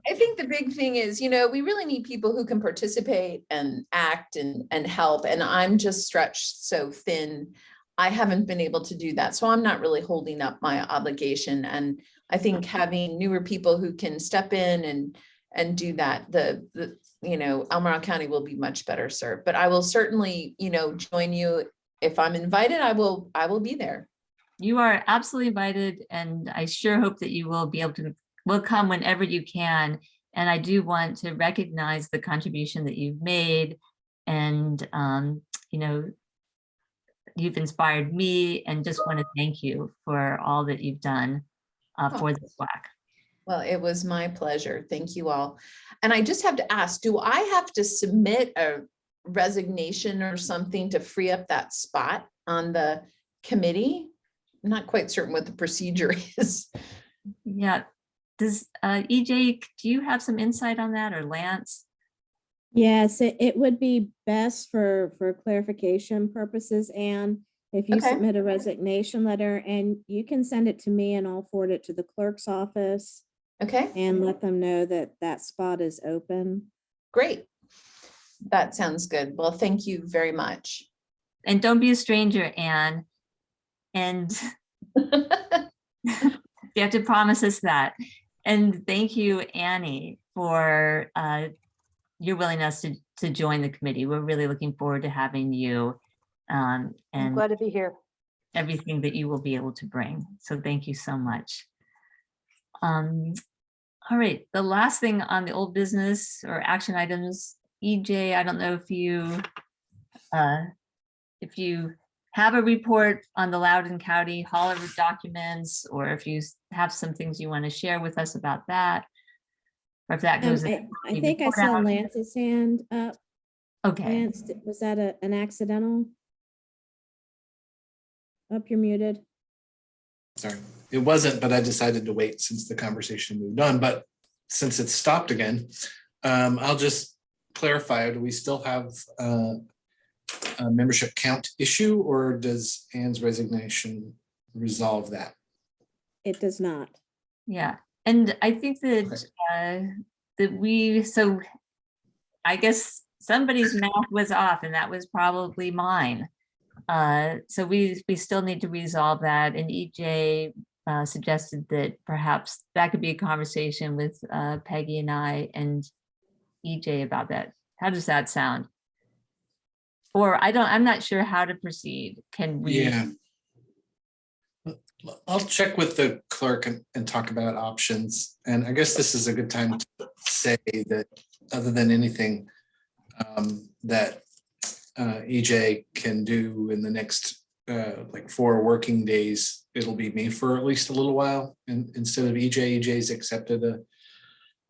S12: I think the big thing is, you know, we really need people who can participate and act and help. And I'm just stretched so thin. I haven't been able to do that. So I'm not really holding up my obligation. And I think having newer people who can step in and do that, you know, Albemarle County will be much better served. But I will certainly, you know, join you. If I'm invited, I will be there.
S1: You are absolutely invited. And I sure hope that you will be able to will come whenever you can. And I do want to recognize the contribution that you've made. And, you know, you've inspired me and just want to thank you for all that you've done for this WAC.
S12: Well, it was my pleasure. Thank you all. And I just have to ask, do I have to submit a resignation or something to free up that spot on the committee? I'm not quite certain what the procedure is.
S1: Yeah. Does EJ, do you have some insight on that, or Lance?
S14: Yes, it would be best for clarification purposes, and if you submit a resignation letter, and you can send it to me and I'll forward it to the clerk's office.
S12: Okay.
S14: And let them know that that spot is open.
S12: Great. That sounds good. Well, thank you very much.
S1: And don't be a stranger, Anne. And you have to promise us that. And thank you, Annie, for your willingness to join the committee. We're really looking forward to having you and
S13: I'm glad to be here.
S1: Everything that you will be able to bring. So thank you so much. All right, the last thing on the old business or action items, EJ, I don't know if you if you have a report on the Loudoun County Hauler documents, or if you have some things you want to share with us about that, or if that goes.
S14: I think I saw Lance's hand up.
S1: Okay.
S14: Lance, was that an accidental? Up, you're muted.
S15: Sorry, it wasn't, but I decided to wait since the conversation moved on. But since it's stopped again, I'll just clarify, do we still have a membership count issue, or does Anne's resignation resolve that?
S14: It does not.
S1: Yeah, and I think that so I guess somebody's math was off, and that was probably mine. So we still need to resolve that, and EJ suggested that perhaps that could be a conversation with Peggy and I and EJ about that. How does that sound? Or I'm not sure how to proceed. Can we?
S15: Yeah. I'll check with the clerk and talk about options. And I guess this is a good time to say that other than anything that EJ can do in the next like 4 working days, it'll be me for at least a little while. And instead of EJ's accepted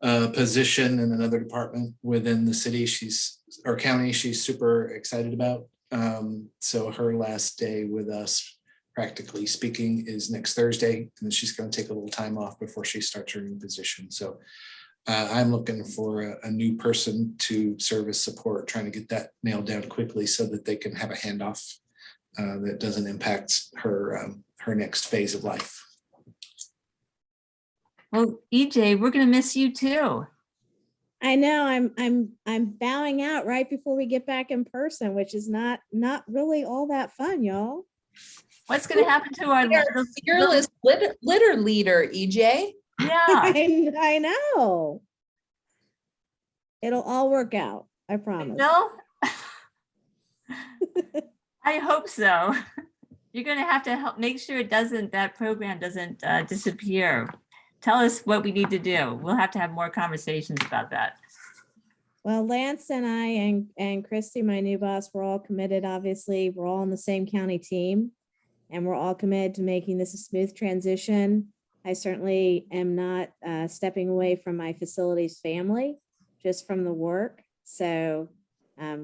S15: a position in another department within the city or county she's super excited about. So her last day with us, practically speaking, is next Thursday, and she's going to take a little time off before she starts her new position. So I'm looking for a new person to serve as support, trying to get that nailed down quickly so that they can have a handoff that doesn't impact her next phase of life.
S1: Well, EJ, we're going to miss you too.
S14: I know. I'm bowing out right before we get back in person, which is not really all that fun, y'all.
S1: What's going to happen to our
S12: fearless litter leader, EJ?
S1: Yeah,
S14: I know. It'll all work out. I promise.
S1: No, I hope so. You're going to have to help make sure that program doesn't disappear. Tell us what we need to do. We'll have to have more conversations about that.
S14: Well, Lance and I and Christy, my new boss, we're all committed. Obviously, we're all on the same county team, and we're all committed to making this a smooth transition. I certainly am not stepping away from my facilities family, just from the work. So,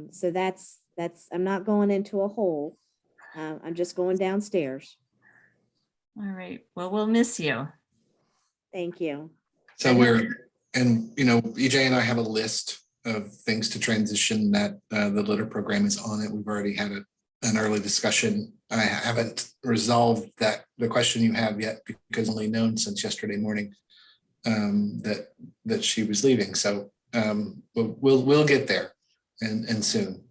S14: so that's I'm not going into a hole. I'm just going downstairs.
S1: All right. Well, we'll miss you.
S14: Thank you.
S15: So EJ and I have a list of things to transition that the litter program is on it. We've already had an early discussion. I haven't resolved the question you have yet, because only known since yesterday morning that she was leaving. So we'll get there and soon.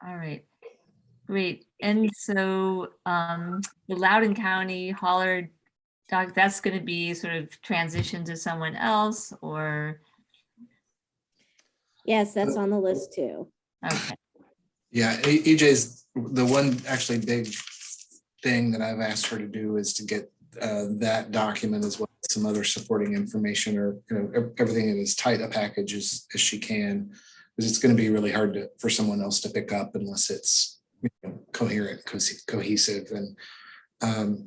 S1: All right, great. And so the Loudoun County Hauler dog, that's going to be sort of transition to someone else, or?
S14: Yes, that's on the list too.
S1: Okay.
S15: Yeah, EJ's the one actually big thing that I've asked her to do is to get that document as well as some other supporting information, or everything in as tight a package as she can, because it's going to be really hard for someone else to pick up unless it's coherent, cohesive, and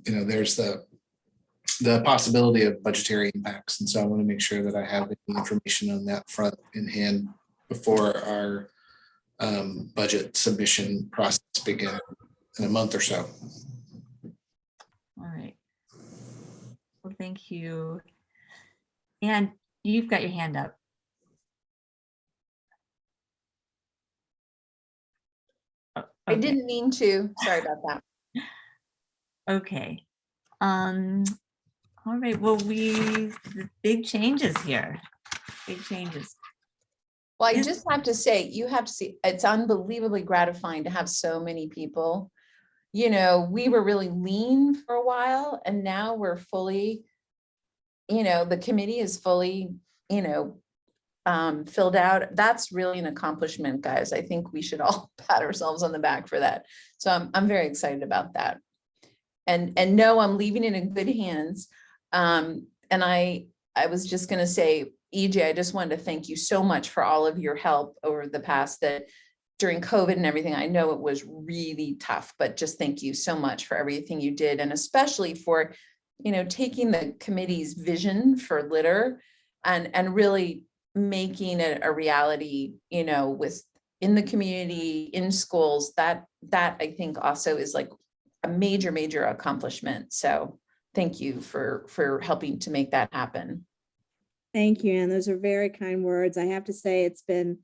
S15: there's the possibility of budgetary impacts. And so I want to make sure that I have any information on that front in hand before our budget submission process begins in a month or so.
S1: All right. Well, thank you. And you've got your hand up.
S12: Okay. I didn't mean to. Sorry about that.
S1: Okay. All right. Well, big changes here. Big changes.
S12: Well, I just have to say, it's unbelievably gratifying to have so many people. We were really lean for a while, and now we're fully, the committee is fully, filled out. That's really an accomplishment, guys. I think we should all pat ourselves on the back for that. So I'm very excited about that. And no, I'm leaving it in good hands. And I was just going to say, EJ, I just wanted to thank you so much for all of your help over the past, that during COVID and everything, I know it was really tough, but just thank you so much for everything you did. And especially for, taking the committee's vision for litter and really making it a reality, in the community, in schools, that I think also is like a major accomplishment. So thank you for helping to make that happen.
S14: Thank you, Anne. Those are very kind words. I have to say it's been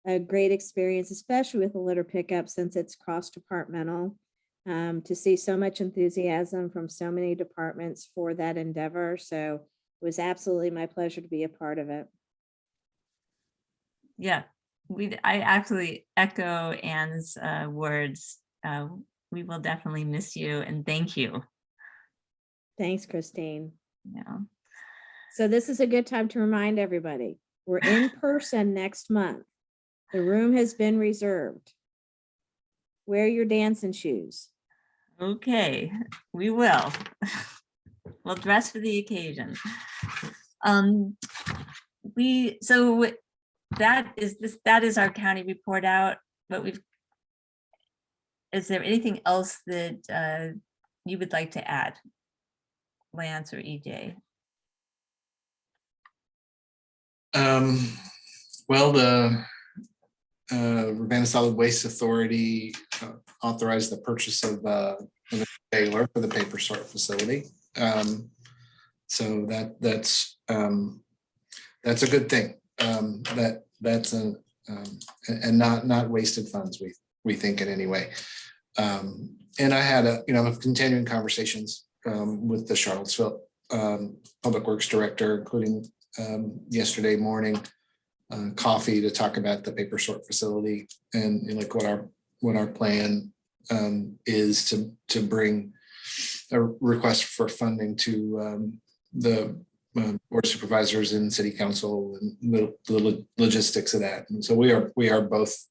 S14: a great experience, especially with the litter pickup since it's cross-departmental. To see so much enthusiasm from so many departments for that endeavor. So it was absolutely my pleasure to be a part of it.
S1: Yeah, I absolutely echo Anne's words. We will definitely miss you and thank you.
S14: Thanks, Christine.
S1: Yeah.
S14: So this is a good time to remind everybody, we're in person next month. The room has been reserved. Wear your dancing shoes.
S1: Okay, we will. We'll dress for the occasion. So that is our county report out, but is there anything else that you would like to add, Lance or EJ?
S15: Well, the Urbana Solid Waste Authority authorized the purchase of a baler for the paper sort facility. So that's a good thing. That's and not wasted funds, we think in any way. And I had continuing conversations with the Charlottesville Public Works Director, including yesterday morning coffee to talk about the paper sort facility and like what our plan is to bring a request for funding to the board of supervisors and city council and the logistics of that. And so we are both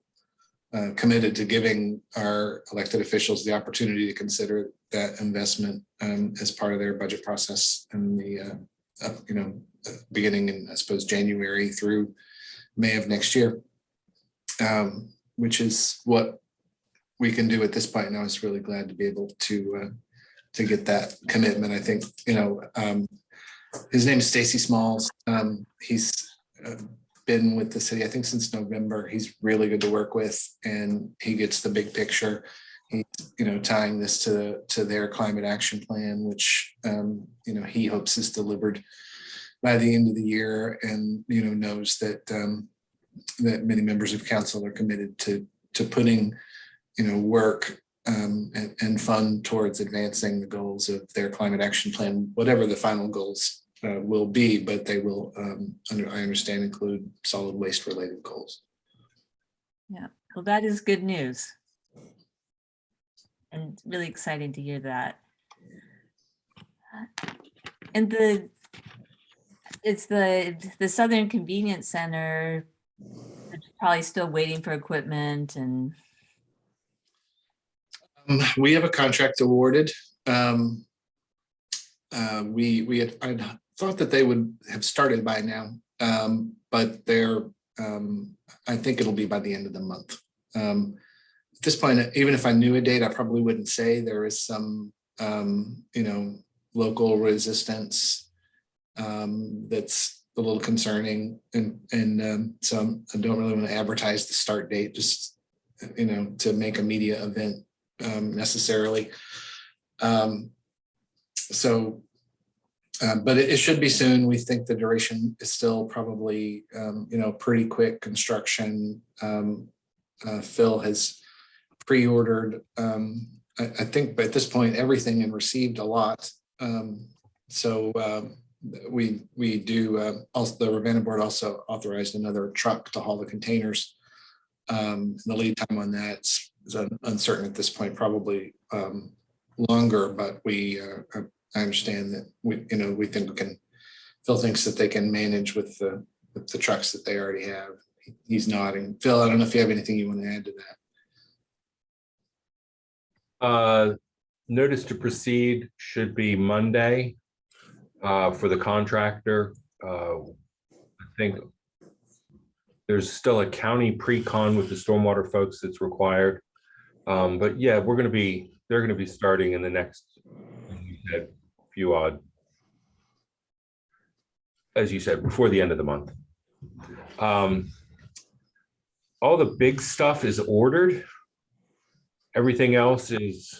S15: committed to giving our elected officials the opportunity to consider that investment as part of their budget process in the beginning in, I suppose, January through May of next year, which is what we can do at this point. And I was really glad to be able to get that commitment. I think, his name is Stacy Smalls. He's been with the city, I think, since November. He's really good to work with, and he gets the big picture. He's, tying this to their climate action plan, which, he hopes is delivered by the end of the year, and, knows that that many members of council are committed to putting, work and fund towards advancing the goals of their climate action plan, whatever the final goals will be, but they will, I understand, include solid waste related goals.
S1: Yeah, well, that is good news. And really exciting to hear that. And it's the Southern Convenience Center, probably still waiting for equipment and.
S15: We have a contract awarded. I thought that they would have started by now, but they're, I think it'll be by the end of the month. At this point, even if I knew a date, I probably wouldn't say. There is some, local resistance that's a little concerning, and so I don't really want to advertise the start date, just to make a media event necessarily. But it should be soon. We think the duration is still probably, pretty quick construction. Phil has pre-ordered, I think by this point, everything and received a lot. We do, also the Ravenna board also authorized another truck to haul the containers. The lead time on that is uncertain at this point, probably longer, but I understand that we think Phil thinks that they can manage with the trucks that they already have. He's nodding. Phil, I don't know if you have anything you want to add to that.
S16: Notice to proceed should be Monday for the contractor. I think There's still a county pre-con with the stormwater folks that's required. But yeah, they're gonna be starting in the next, as you said, few odd, as you said, before the end of the month. All the big stuff is ordered. Everything else is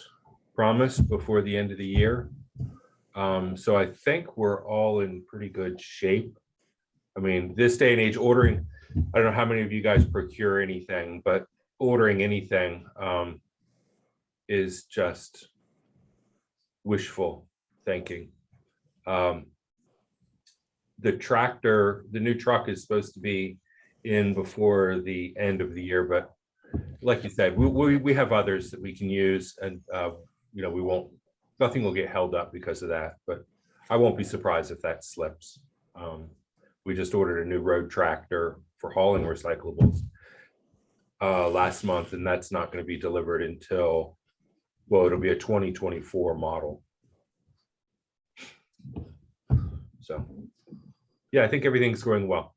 S16: promised before the end of the year. So I think we're all in pretty good shape. I mean, this day and age, ordering, I don't know how many of you guys procure anything, but ordering anything is just wishful thinking. The new truck is supposed to be in before the end of the year, but like you said, we have others that we can use, and nothing will get held up because of that, but I won't be surprised if that slips. We just ordered a new road tractor for hauling recyclables last month, and that's not going to be delivered until, well, it'll be a 2024 model. So yeah, I think everything's going well.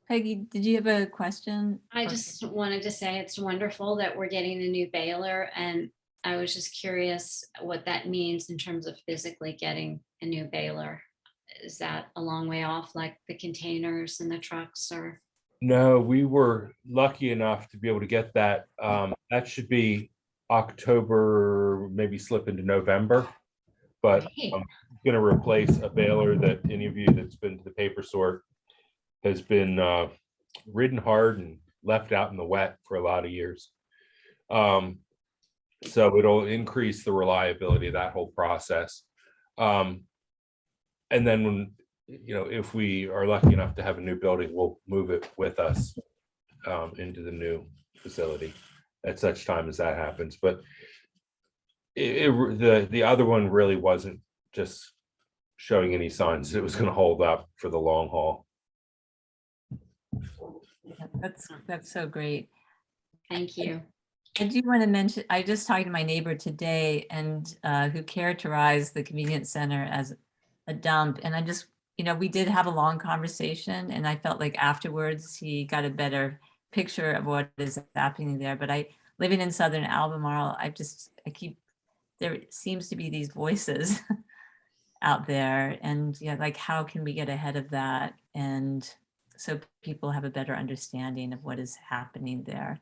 S1: Peggy, did you have a question?
S3: I just wanted to say it's wonderful that we're getting the new baler, and I was just curious what that means in terms of physically getting a new baler. Is that a long way off, like the containers and the trucks, or?
S16: No, we were lucky enough to be able to get that. That should be October, maybe slip into November. But I'm going to replace a baler that any of you that's been to the paper sort has been ridden hard and left out in the wet for a lot of years. So it'll increase the reliability of that whole process. And then when, if we are lucky enough to have a new building, we'll move it with us into the new facility at such time as that happens. But the other one really wasn't just showing any signs it was going to hold up for the long haul.
S1: That's so great.
S3: Thank you.
S1: I do want to mention, I just talked to my neighbor today, and who characterized the convenience center as a dump. And I just, we did have a long conversation, and I felt like afterwards he got a better picture of what is happening there. But living in Southern Albemarle, there seems to be these voices out there, and like, how can we get ahead of that? And so people have a better understanding of what is happening there.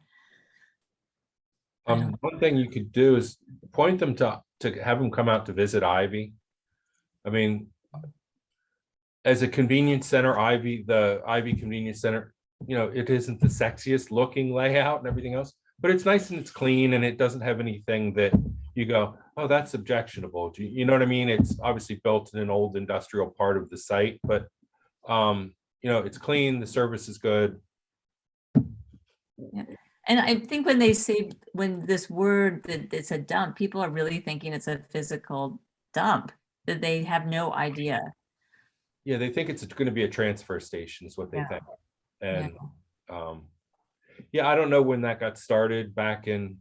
S16: One thing you could do is point them to have them come out to visit Ivy. I mean, as a convenience center, the Ivy Convenience Center, it isn't the sexiest looking layout and everything else, but it's nice and it's clean, and it doesn't have anything that you go, oh, that's objectionable. You know what I mean? It's obviously built in an old industrial part of the site, but it's clean, the service is good.
S1: Yeah. And I think when this word that it's a dump, people are really thinking it's a physical dump, that they have no idea.
S16: Yeah, they think it's going to be a transfer station is what they think. And I don't know when that got started, back in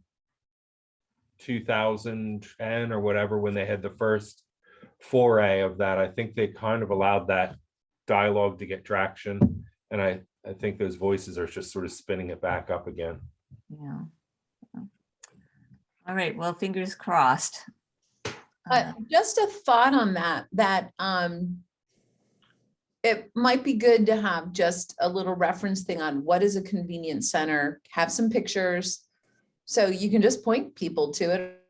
S16: 2010 or whatever, when they had the first foray of that. I think they kind of allowed that dialogue to get traction. And I think those voices are just sort of spinning it back up again.
S1: Yeah. All right. Well, fingers crossed.
S12: Just a thought on that it might be good to have just a little reference thing on what is a convenience center, have some pictures, so you can just point people to it,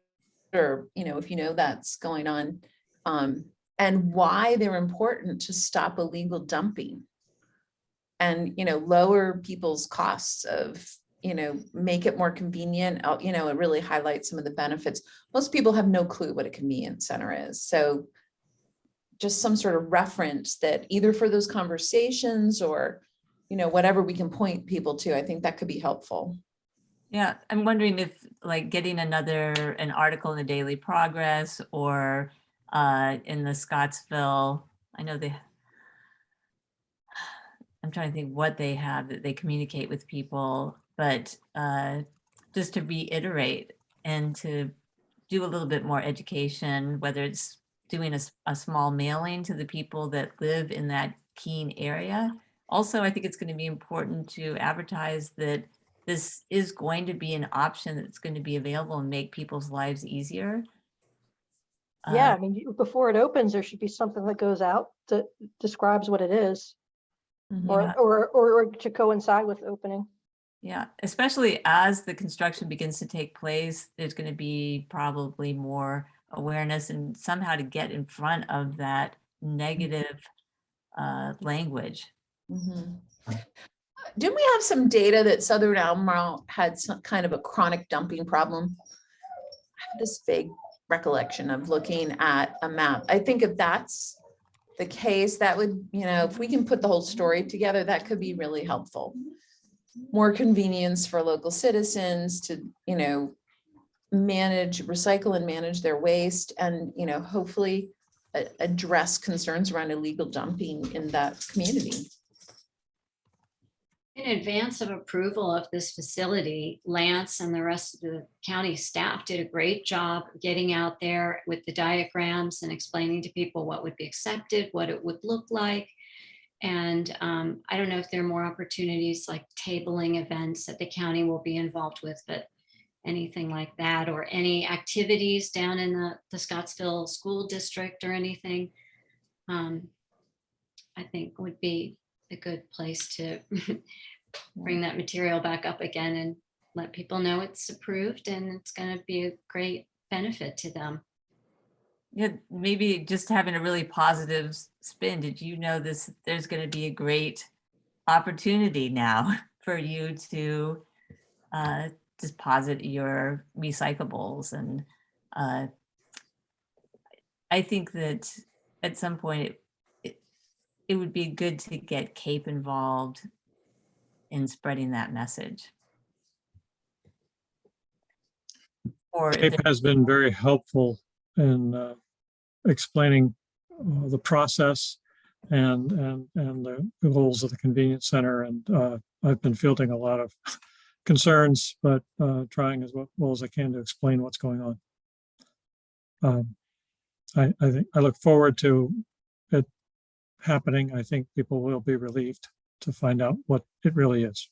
S12: or, if that's going on, and why they're important to stop illegal dumping, and, lower people's costs of, make it more convenient. It really highlights some of the benefits. Most people have no clue what a convenience center is. So just some sort of reference that either for those conversations or, whatever we can point people to, I think that could be helpful.
S1: Yeah, I'm wondering if like getting an article in the Daily Progress or in the Scottsville, I'm trying to think what they have that they communicate with people, but just to reiterate and to do a little bit more education, whether it's doing a small mailing to the people that live in that Keene area, Also, I think it's going to be important to advertise that this is going to be an option that's going to be available and make people's lives easier.
S13: Yeah, I mean, before it opens, there should be something that goes out that describes what it is,
S1: Yeah.
S13: or to coincide with opening.
S1: Yeah, especially as the construction begins to take place, there's going to be probably more awareness and somehow to get in front of that negative language.
S12: Didn't we have some data that Southern Albemarle had some kind of a chronic dumping problem? I have this vague recollection of looking at a map. I think if that's the case, that would, if we can put the whole story together, that could be really helpful. More convenience for local citizens to, recycle and manage their waste and, hopefully address concerns around illegal dumping in that community.
S3: In advance of approval of this facility, Lance and the rest of the county staff did a great job getting out there with the diagrams and explaining to people what would be accepted, what it would look like. And I don't know if there are more opportunities like tabling events that the county will be involved with, but anything like that, or any activities down in the Scottsville School District or anything, I think would be a good place to bring that material back up again and let people know it's approved and it's going to be a great benefit to them.
S1: Yeah, maybe just having a really positive spin. Did you know this? There's going to be a great opportunity now for you to deposit your recyclables, and I think that at some point it would be good to get CAPE involved in spreading that message. Or
S17: CAPE has been very helpful in explaining the process and the goals of the convenience center. And I've been fielding a lot of concerns, but trying as well as I can to explain what's going on. I think I look forward to it happening. I think people will be relieved to find out what it really is.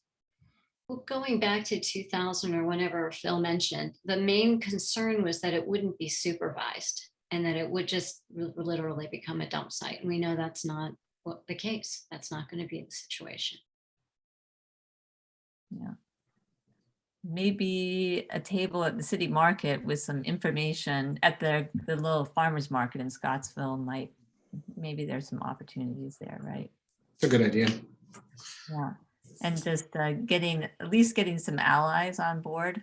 S3: Well, going back to 2000 or whenever Phil mentioned, the main concern was that it wouldn't be supervised and that it would just literally become a dump site. And we know that's not what the case. That's not going to be the situation.
S1: Yeah. Maybe a table at the city market with some information at the little farmer's market in Scottsville might, maybe there's some opportunities there, right?
S15: It's a good idea.
S1: Yeah. And just at least getting some allies on board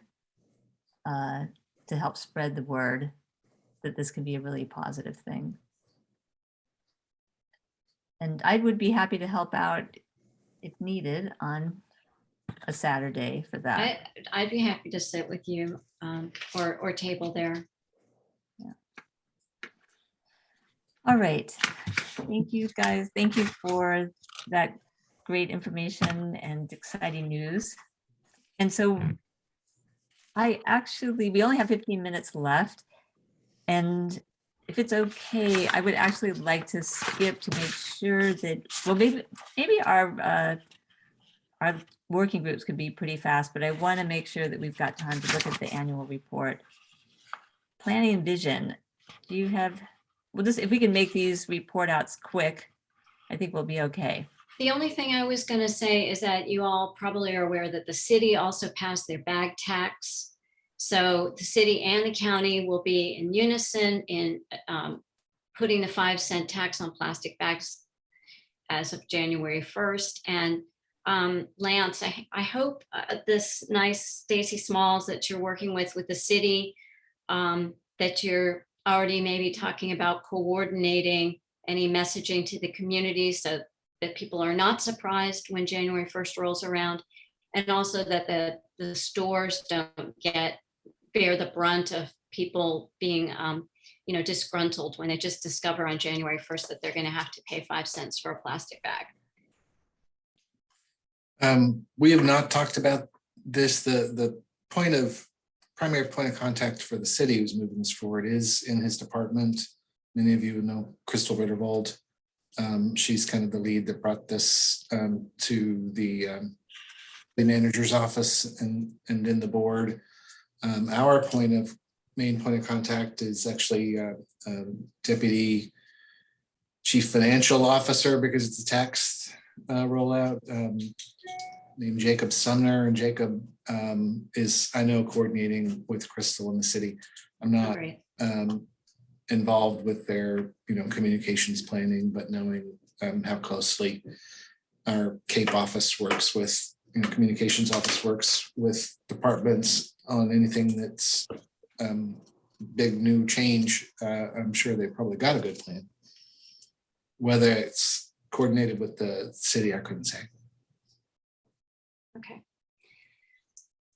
S1: to help spread the word that this can be a really positive thing. And I would be happy to help out if needed on a Saturday for that.
S3: I'd be happy to sit with you or table there.
S1: Yeah. All right. Thank you guys. Thank you for that great information and exciting news. And so we only have 15 minutes left. And if it's okay, I would actually like to skip to make sure that, well, maybe our working groups could be pretty fast, but I want to make sure that we've got time to look at the annual report. Planning and vision. Do you have, if we can make these report outs quick, I think we'll be okay.
S3: The only thing I was going to say is that you all probably are aware that the city also passed their bag tax. So the city and the county will be in unison in putting the 5-cent tax on plastic bags as of January 1st. And Lance, I hope this nice Stacy Smalls that you're working with the city, that you're already maybe talking about coordinating any messaging to the community so that people are not surprised when January 1st rolls around, and also that the stores don't bear the brunt of people being disgruntled when they just discover on January 1st that they're going to have to pay 5 cents for a plastic bag.
S15: We have not talked about this. The primary point of contact for the city who's moving this forward is in his department. Many of you know Crystal Rittervold. She's kind of the lead that brought this to the manager's office and in the board. Our main point of contact is actually Deputy Chief Financial Officer, because it's a tax rollout, named Jacob Sumner, and Jacob is, I know, coordinating with Crystal in the city. I'm not involved with their, communications planning, but knowing how closely our Cape office works with, communications office works with departments on anything that's big new change. I'm sure they've probably got a good plan. Whether it's coordinated with the city, I couldn't say.
S3: Okay.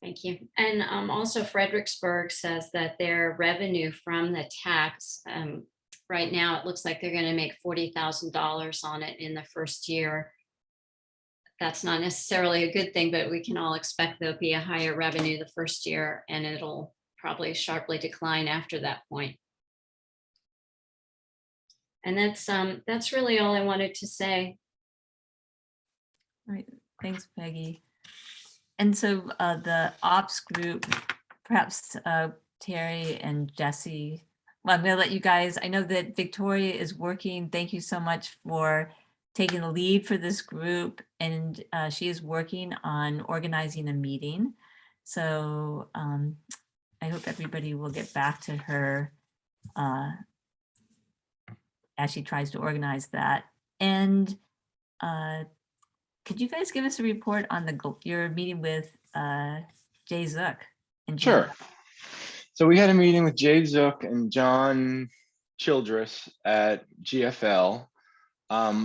S3: Thank you. And also Fredericksburg says that their revenue from the tax, right now, it looks like they're going to make $40,000 on it in the first year. That's not necessarily a good thing, but we can all expect there'll be a higher revenue the first year, and it'll probably sharply decline after that point. And that's really all I wanted to say.
S1: All right, thanks, Peggy. And so the ops group, perhaps Terry and Jesse, well, I'm gonna let you guys, I know that Victoria is working. Thank you so much for taking the lead for this group. And she is working on organizing a meeting. So I hope everybody will get back to her as she tries to organize that. And could you guys give us a report on your meeting with Jay Zook?
S18: Sure. So we had a meeting with Jay Zook and John Childress at GFL.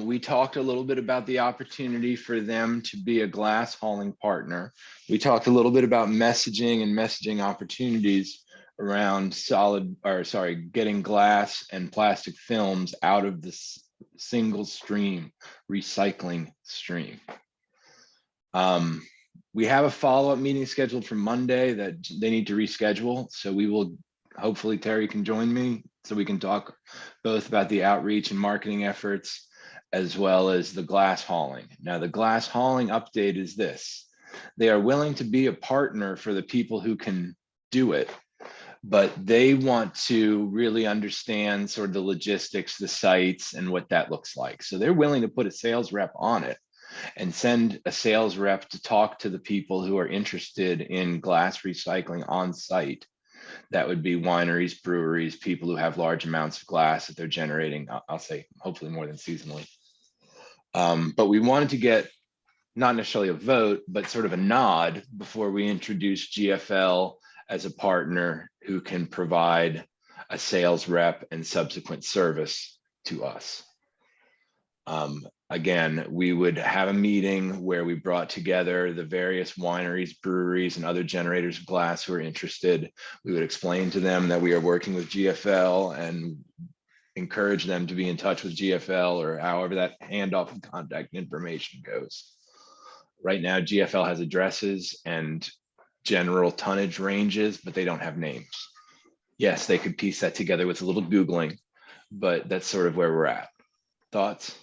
S18: We talked a little bit about the opportunity for them to be a glass hauling partner. We talked a little bit about messaging and messaging opportunities around getting glass and plastic films out of the single stream recycling stream. We have a follow-up meeting scheduled for Monday that they need to reschedule. So we will, hopefully Terry can join me so we can talk both about the outreach and marketing efforts as well as the glass hauling. Now the glass hauling update is this: they are willing to be a partner for the people who can do it, but they want to really understand sort of the logistics, the sites, and what that looks like. So they're willing to put a sales rep on it and send a sales rep to talk to the people who are interested in glass recycling on site. That would be wineries, breweries, people who have large amounts of glass that they're generating, I'll say hopefully more than seasonally. But we wanted to get not necessarily a vote, but sort of a nod before we introduce GFL as a partner who can provide a sales rep and subsequent service to us. Again, we would have a meeting where we brought together the various wineries, breweries, and other generators of glass who are interested. We would explain to them that we are working with GFL and encourage them to be in touch with GFL, or however that handoff of contact information goes. Right now, GFL has addresses and general tonnage ranges, but they don't have names. Yes, they could piece that together with a little Googling, but that's sort of where we're at. Thoughts?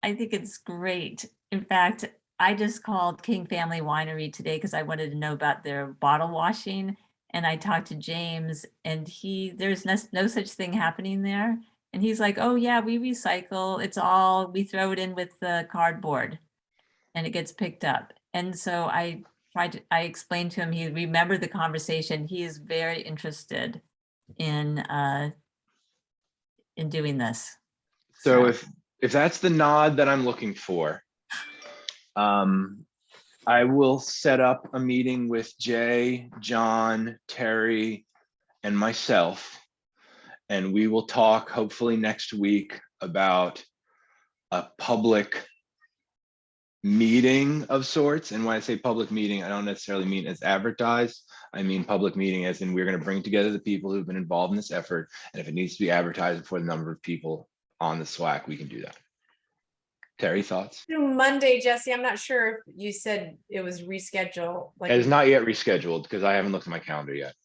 S1: I think it's great. In fact, I just called King Family Winery today because I wanted to know about their bottle washing. And I talked to James, and there's no such thing happening there. And he's like, oh yeah, we recycle. We throw it in with the cardboard and it gets picked up. And so I explained to him, he remembered the conversation. He is very interested in doing this.
S18: So if that's the nod that I'm looking for, I will set up a meeting with Jay, John, Terry, and myself, and we will talk hopefully next week about a public meeting of sorts. And when I say public meeting, I don't necessarily mean as advertised. I mean public meeting as in we're going to bring together the people who've been involved in this effort. And if it needs to be advertised for the number of people on the SWAC, we can do that. Terry, thoughts?
S2: Monday, Jesse, I'm not sure if you said it was rescheduled.
S18: It is not yet rescheduled because I haven't looked at my calendar yet.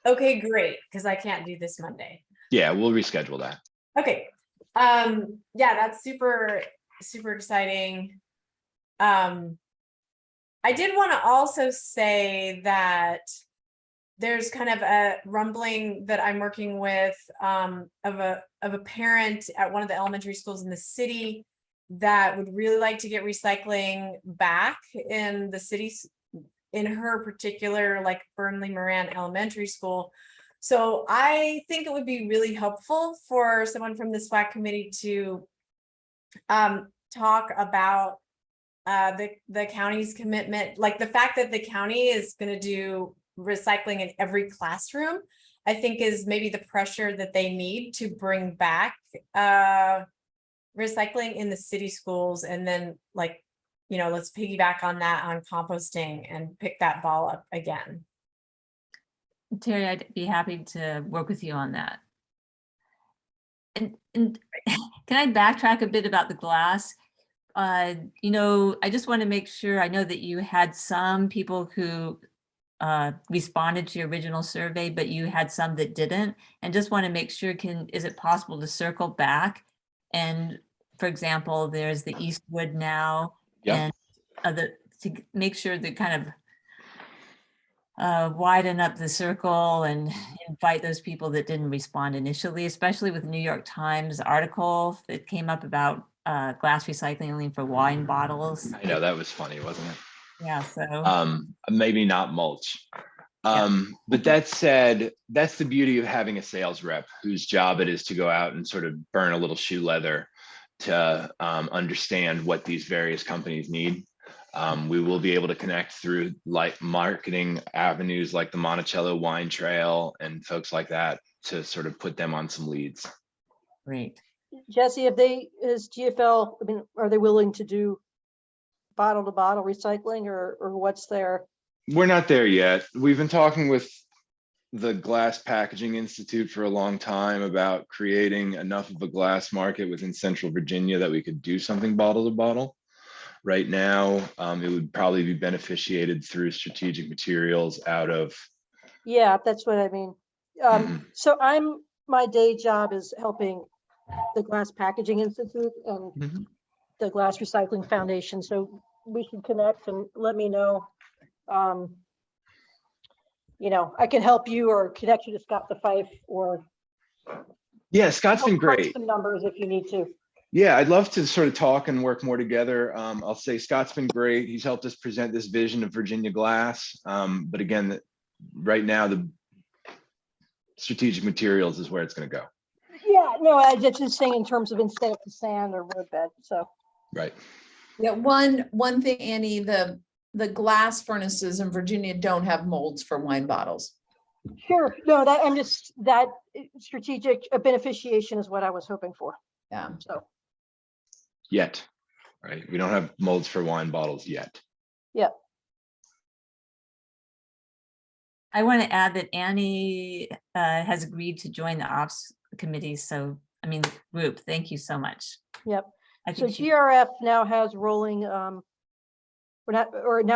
S2: Okay, great, because I can't do this Monday.
S18: Yeah, we'll reschedule that.
S2: Okay. Yeah, that's super exciting. I did want to also say that there's kind of a rumbling that I'm working with of a parent at one of the elementary schools in the city that would really like to get recycling back in the cities, in her particular, like Burnley Moran Elementary School. So I think it would be really helpful for someone from the SWAC committee to talk about the county's commitment, like the fact that the county is going to do recycling in every classroom, I think is maybe the pressure that they need to bring back recycling in the city schools. And then, like, you know, let's piggyback on that on composting and pick that ball up again.
S1: Terry, I'd be happy to work with you on that. And can I backtrack a bit about the glass? You know, I just want to make sure, I know that you had some people who responded to your original survey, but you had some that didn't, and just want to make sure, is it possible to circle back? And for example, there's the Eastwood now, and to make sure that kind of widen up the circle and invite those people that didn't respond initially, especially with the New York Times article that came up about glass recycling only for wine bottles.
S18: I know, that was funny, wasn't it?
S1: Yeah, so
S18: maybe not mulch. But that said, that's the beauty of having a sales rep whose job it is to go out and sort of burn a little shoe leather to understand what these various companies need. We will be able to connect through like marketing avenues like the Monticello Wine Trail and folks like that to sort of put them on some leads.
S1: Great.
S13: Jesse, is GFL, I mean, are they willing to do bottle to bottle recycling, or what's their?
S18: We're not there yet. We've been talking with the Glass Packaging Institute for a long time about creating enough of a glass market within Central Virginia that we could do something bottle to bottle. Right now, it would probably be beneficiated through strategic materials out of.
S13: Yeah, that's what I mean. So my day job is helping the Glass Packaging Institute and the Glass Recycling Foundation. So we should connect and let me know. You know, I can help you or connect you to Scott the Fife, or
S18: yeah, Scott's been great.
S13: Some numbers if you need to.
S18: Yeah, I'd love to sort of talk and work more together. I'll say Scott's been great. He's helped us present this vision of Virginia glass. But again, right now, the strategig materials is where it's going to go.
S13: Yeah, no, I just saying in terms of instead of the sand or roadbed. So
S18: right.
S12: Yeah, one thing, Annie, the glass furnaces in Virginia don't have molds for wine bottles.
S13: Sure. No, that I'm just that strategic beneficiation is what I was hoping for.
S12: Yeah.
S13: So.
S18: Yet, right? We don't have molds for wine bottles yet.
S13: Yeah.
S1: I want to add that Annie has agreed to join the ops committee. So, I mean, group, thank you so much.
S13: Yep. So GRF now has rolling, now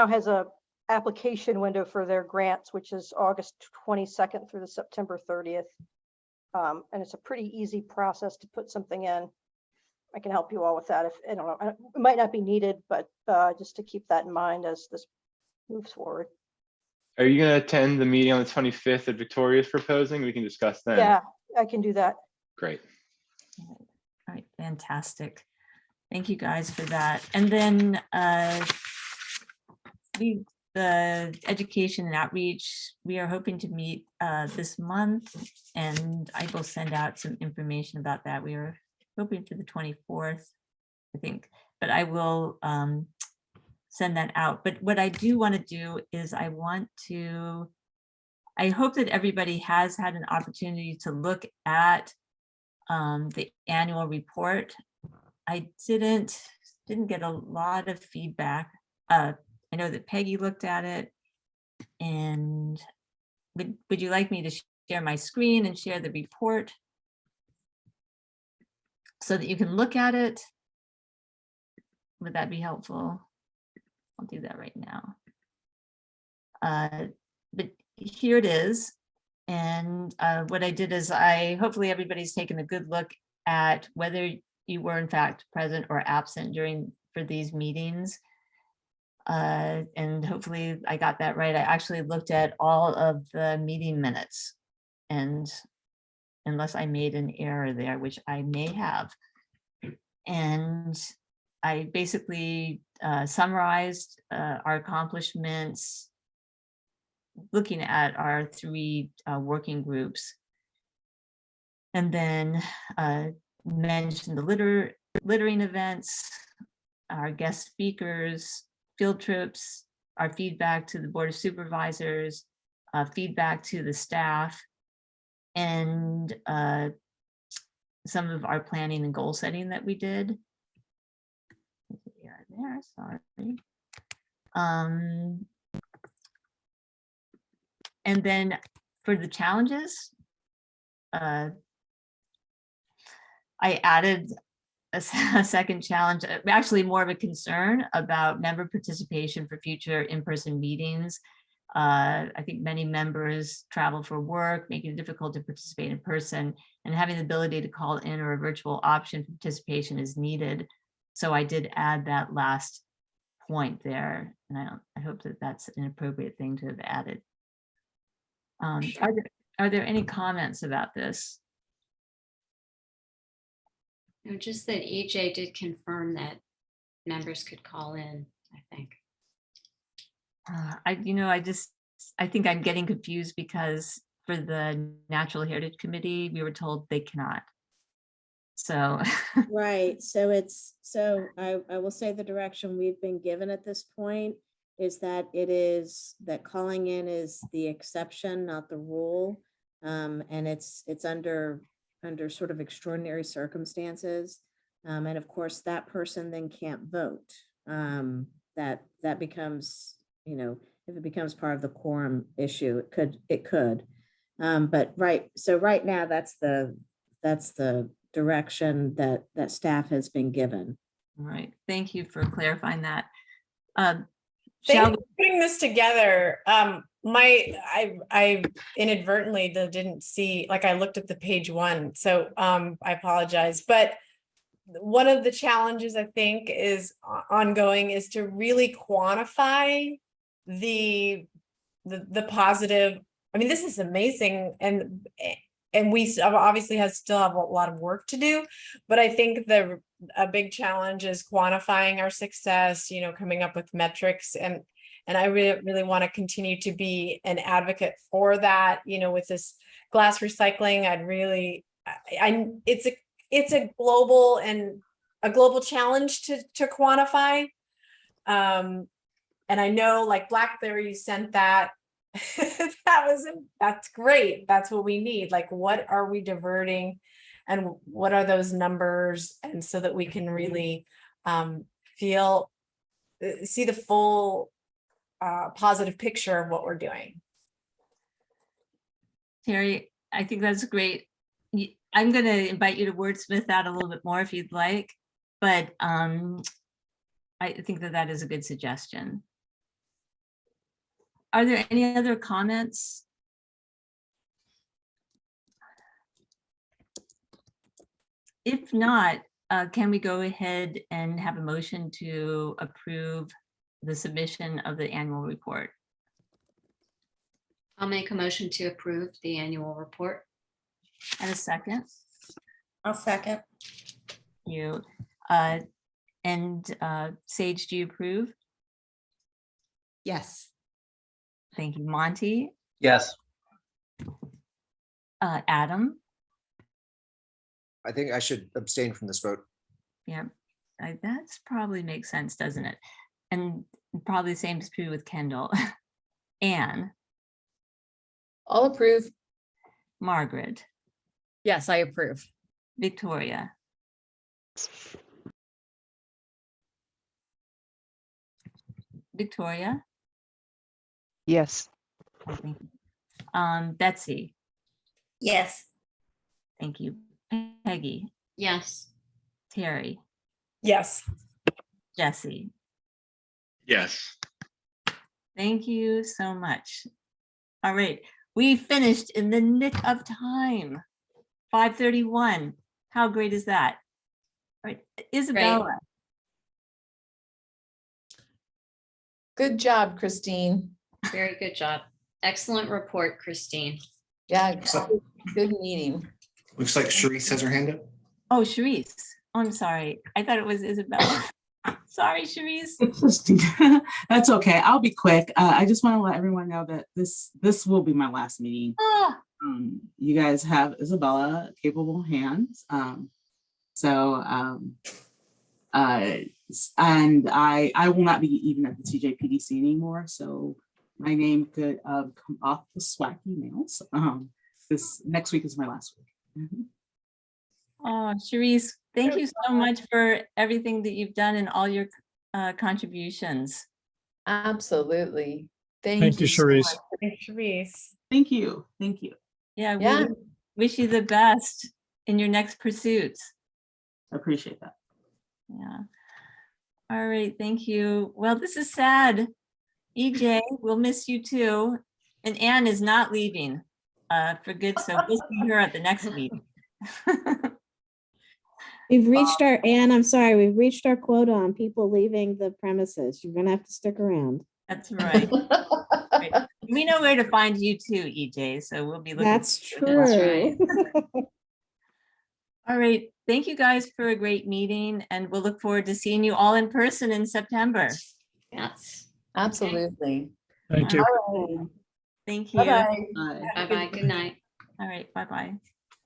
S13: has a application window for their grants, which is August 22nd through the September 30th. And it's a pretty easy process to put something in. I can help you all with that if I don't know. It might not be needed, but just to keep that in mind as this moves forward.
S18: Are you going to attend the meeting on the 25th that Victoria's proposing? We can discuss then.
S13: Yeah, I can do that.
S18: Great.
S1: All right, fantastic. Thank you guys for that. And then the education and outreach, we are hoping to meet this month, and I will send out some information about that. We are hoping for the 24th, I think, but I will send that out. But what I do want to do is I hope that everybody has had an opportunity to look at the annual report. I didn't get a lot of feedback. I know that Peggy looked at it, and would you like me to share my screen and share the report so that you can look at it? Would that be helpful? I'll do that right now. But here it is. And what I did is hopefully everybody's taken a good look at whether you were in fact present or absent for these meetings. And hopefully I got that right. I actually looked at all of the meeting minutes, and unless I made an error there, which I may have. And I basically summarized our accomplishments, looking at our 3 working groups, and then mentioned the littering events, our guest speakers, field trips, our feedback to the Board of Supervisors, feedback to the staff, and some of our planning and goal setting that we did. There, sorry. And then for the challenges, I added a second challenge, actually more of a concern about member participation for future in-person meetings. I think many members travel for work, making it difficult to participate in person, and having the ability to call in or a virtual option for participation is needed. So I did add that last point there, and I hope that that's an appropriate thing to have added. Are there any comments about this?
S3: No, just that EJ did confirm that members could call in, I think.
S1: I think I'm getting confused because for the Natural Heritage Committee, we were told they cannot. So.
S14: Right, I will say the direction we've been given at this point is that that calling in is the exception, not the rule. And it's under sort of extraordinary circumstances. And of course, that person then can't vote. That becomes, if it becomes part of the quorum issue, it could. But right now, that's the direction that staff has been given.
S1: All right, thank you for clarifying that.
S2: Thanks for putting this together. I inadvertently didn't see, like I looked at the page 1, so I apologize. But one of the challenges I think is ongoing is to really quantify the positive. I mean, this is amazing, and we obviously still have a lot of work to do, but I think a big challenge is quantifying our success, coming up with metrics, and I really want to continue to be an advocate for that, with this glass recycling. It's a global challenge to quantify. And I know, like Blackberry sent that. That's great. That's what we need. Like, what are we diverting, and what are those numbers? And so that we can really see the full positive picture of what we're doing.
S1: Terry, I think that's great. I'm going to invite you to wordsmith that a little bit more if you'd like, but I think that is a good suggestion. Are there any other comments? If not, can we go ahead and have a motion to approve the submission of the annual report?
S3: I'll make a motion to approve the annual report.
S1: And a second?
S2: I'll second.
S1: You. Sage, do you approve?
S2: Yes.
S1: Thank you. Monty?
S19: Yes.
S1: Adam?
S6: I think I should abstain from this vote.
S1: Yeah, that's probably makes sense, doesn't it? And probably the same is true with Kendall. Anne?
S12: I'll approve.
S1: Margaret?
S7: Yes, I approve.
S1: Victoria? Victoria?
S4: Yes.
S1: Betsy?
S2: Yes.
S1: Thank you. Peggy?
S3: Yes.
S1: Terry?
S2: Yes.
S1: Jesse?
S8: Yes.
S1: Thank you so much. All right, we finished in the nick of time, 5:31. How great is that? All right, Isabella.
S12: Good job, Christine.
S3: Very good job. Excellent report, Christine.
S12: Yeah, good meeting.
S15: Looks like Sharice has her hand up.
S1: Oh, Sharice. Oh, I'm sorry. I thought it was Isabella. Sorry, Sharice.
S19: It's just, that's okay. I'll be quick. I just want to let everyone know that this will be my last meeting.
S1: Ah.
S19: You guys have Isabella, capable hands. And I will not be even at the TJPDC anymore. So my name could come off the SWAC emails. This next week is my last week.
S1: Oh, Sharice, thank you so much for everything that you've done and all your contributions.
S12: Absolutely.
S17: Thank you, Sharice.
S12: So much.
S5: Sharice.
S19: Thank you. Thank you.
S1: Yeah,
S12: Yeah.
S1: we wish you the best in your next pursuits.
S19: I appreciate that.
S1: Yeah. All right, thank you. Well, this is sad. EJ, we'll miss you too. And Anne is not leaving for good, so we'll see her at the next meeting.
S14: We've reached our, Anne, I'm sorry, we've reached our quota on people leaving the premises. You're gonna have to stick around.
S1: That's right. Right. We know where to find you too, EJ, so we'll be looking.
S14: That's
S1: forward to
S14: true.
S1: that. All right, thank you guys for a great meeting, and we'll look forward to seeing you all in person in September.
S3: Yes.
S12: Absolutely.
S17: Thank you.
S1: Thank you.
S12: Bye-bye.
S19: Bye.
S3: Bye-bye. Good night.
S1: All right, bye-bye.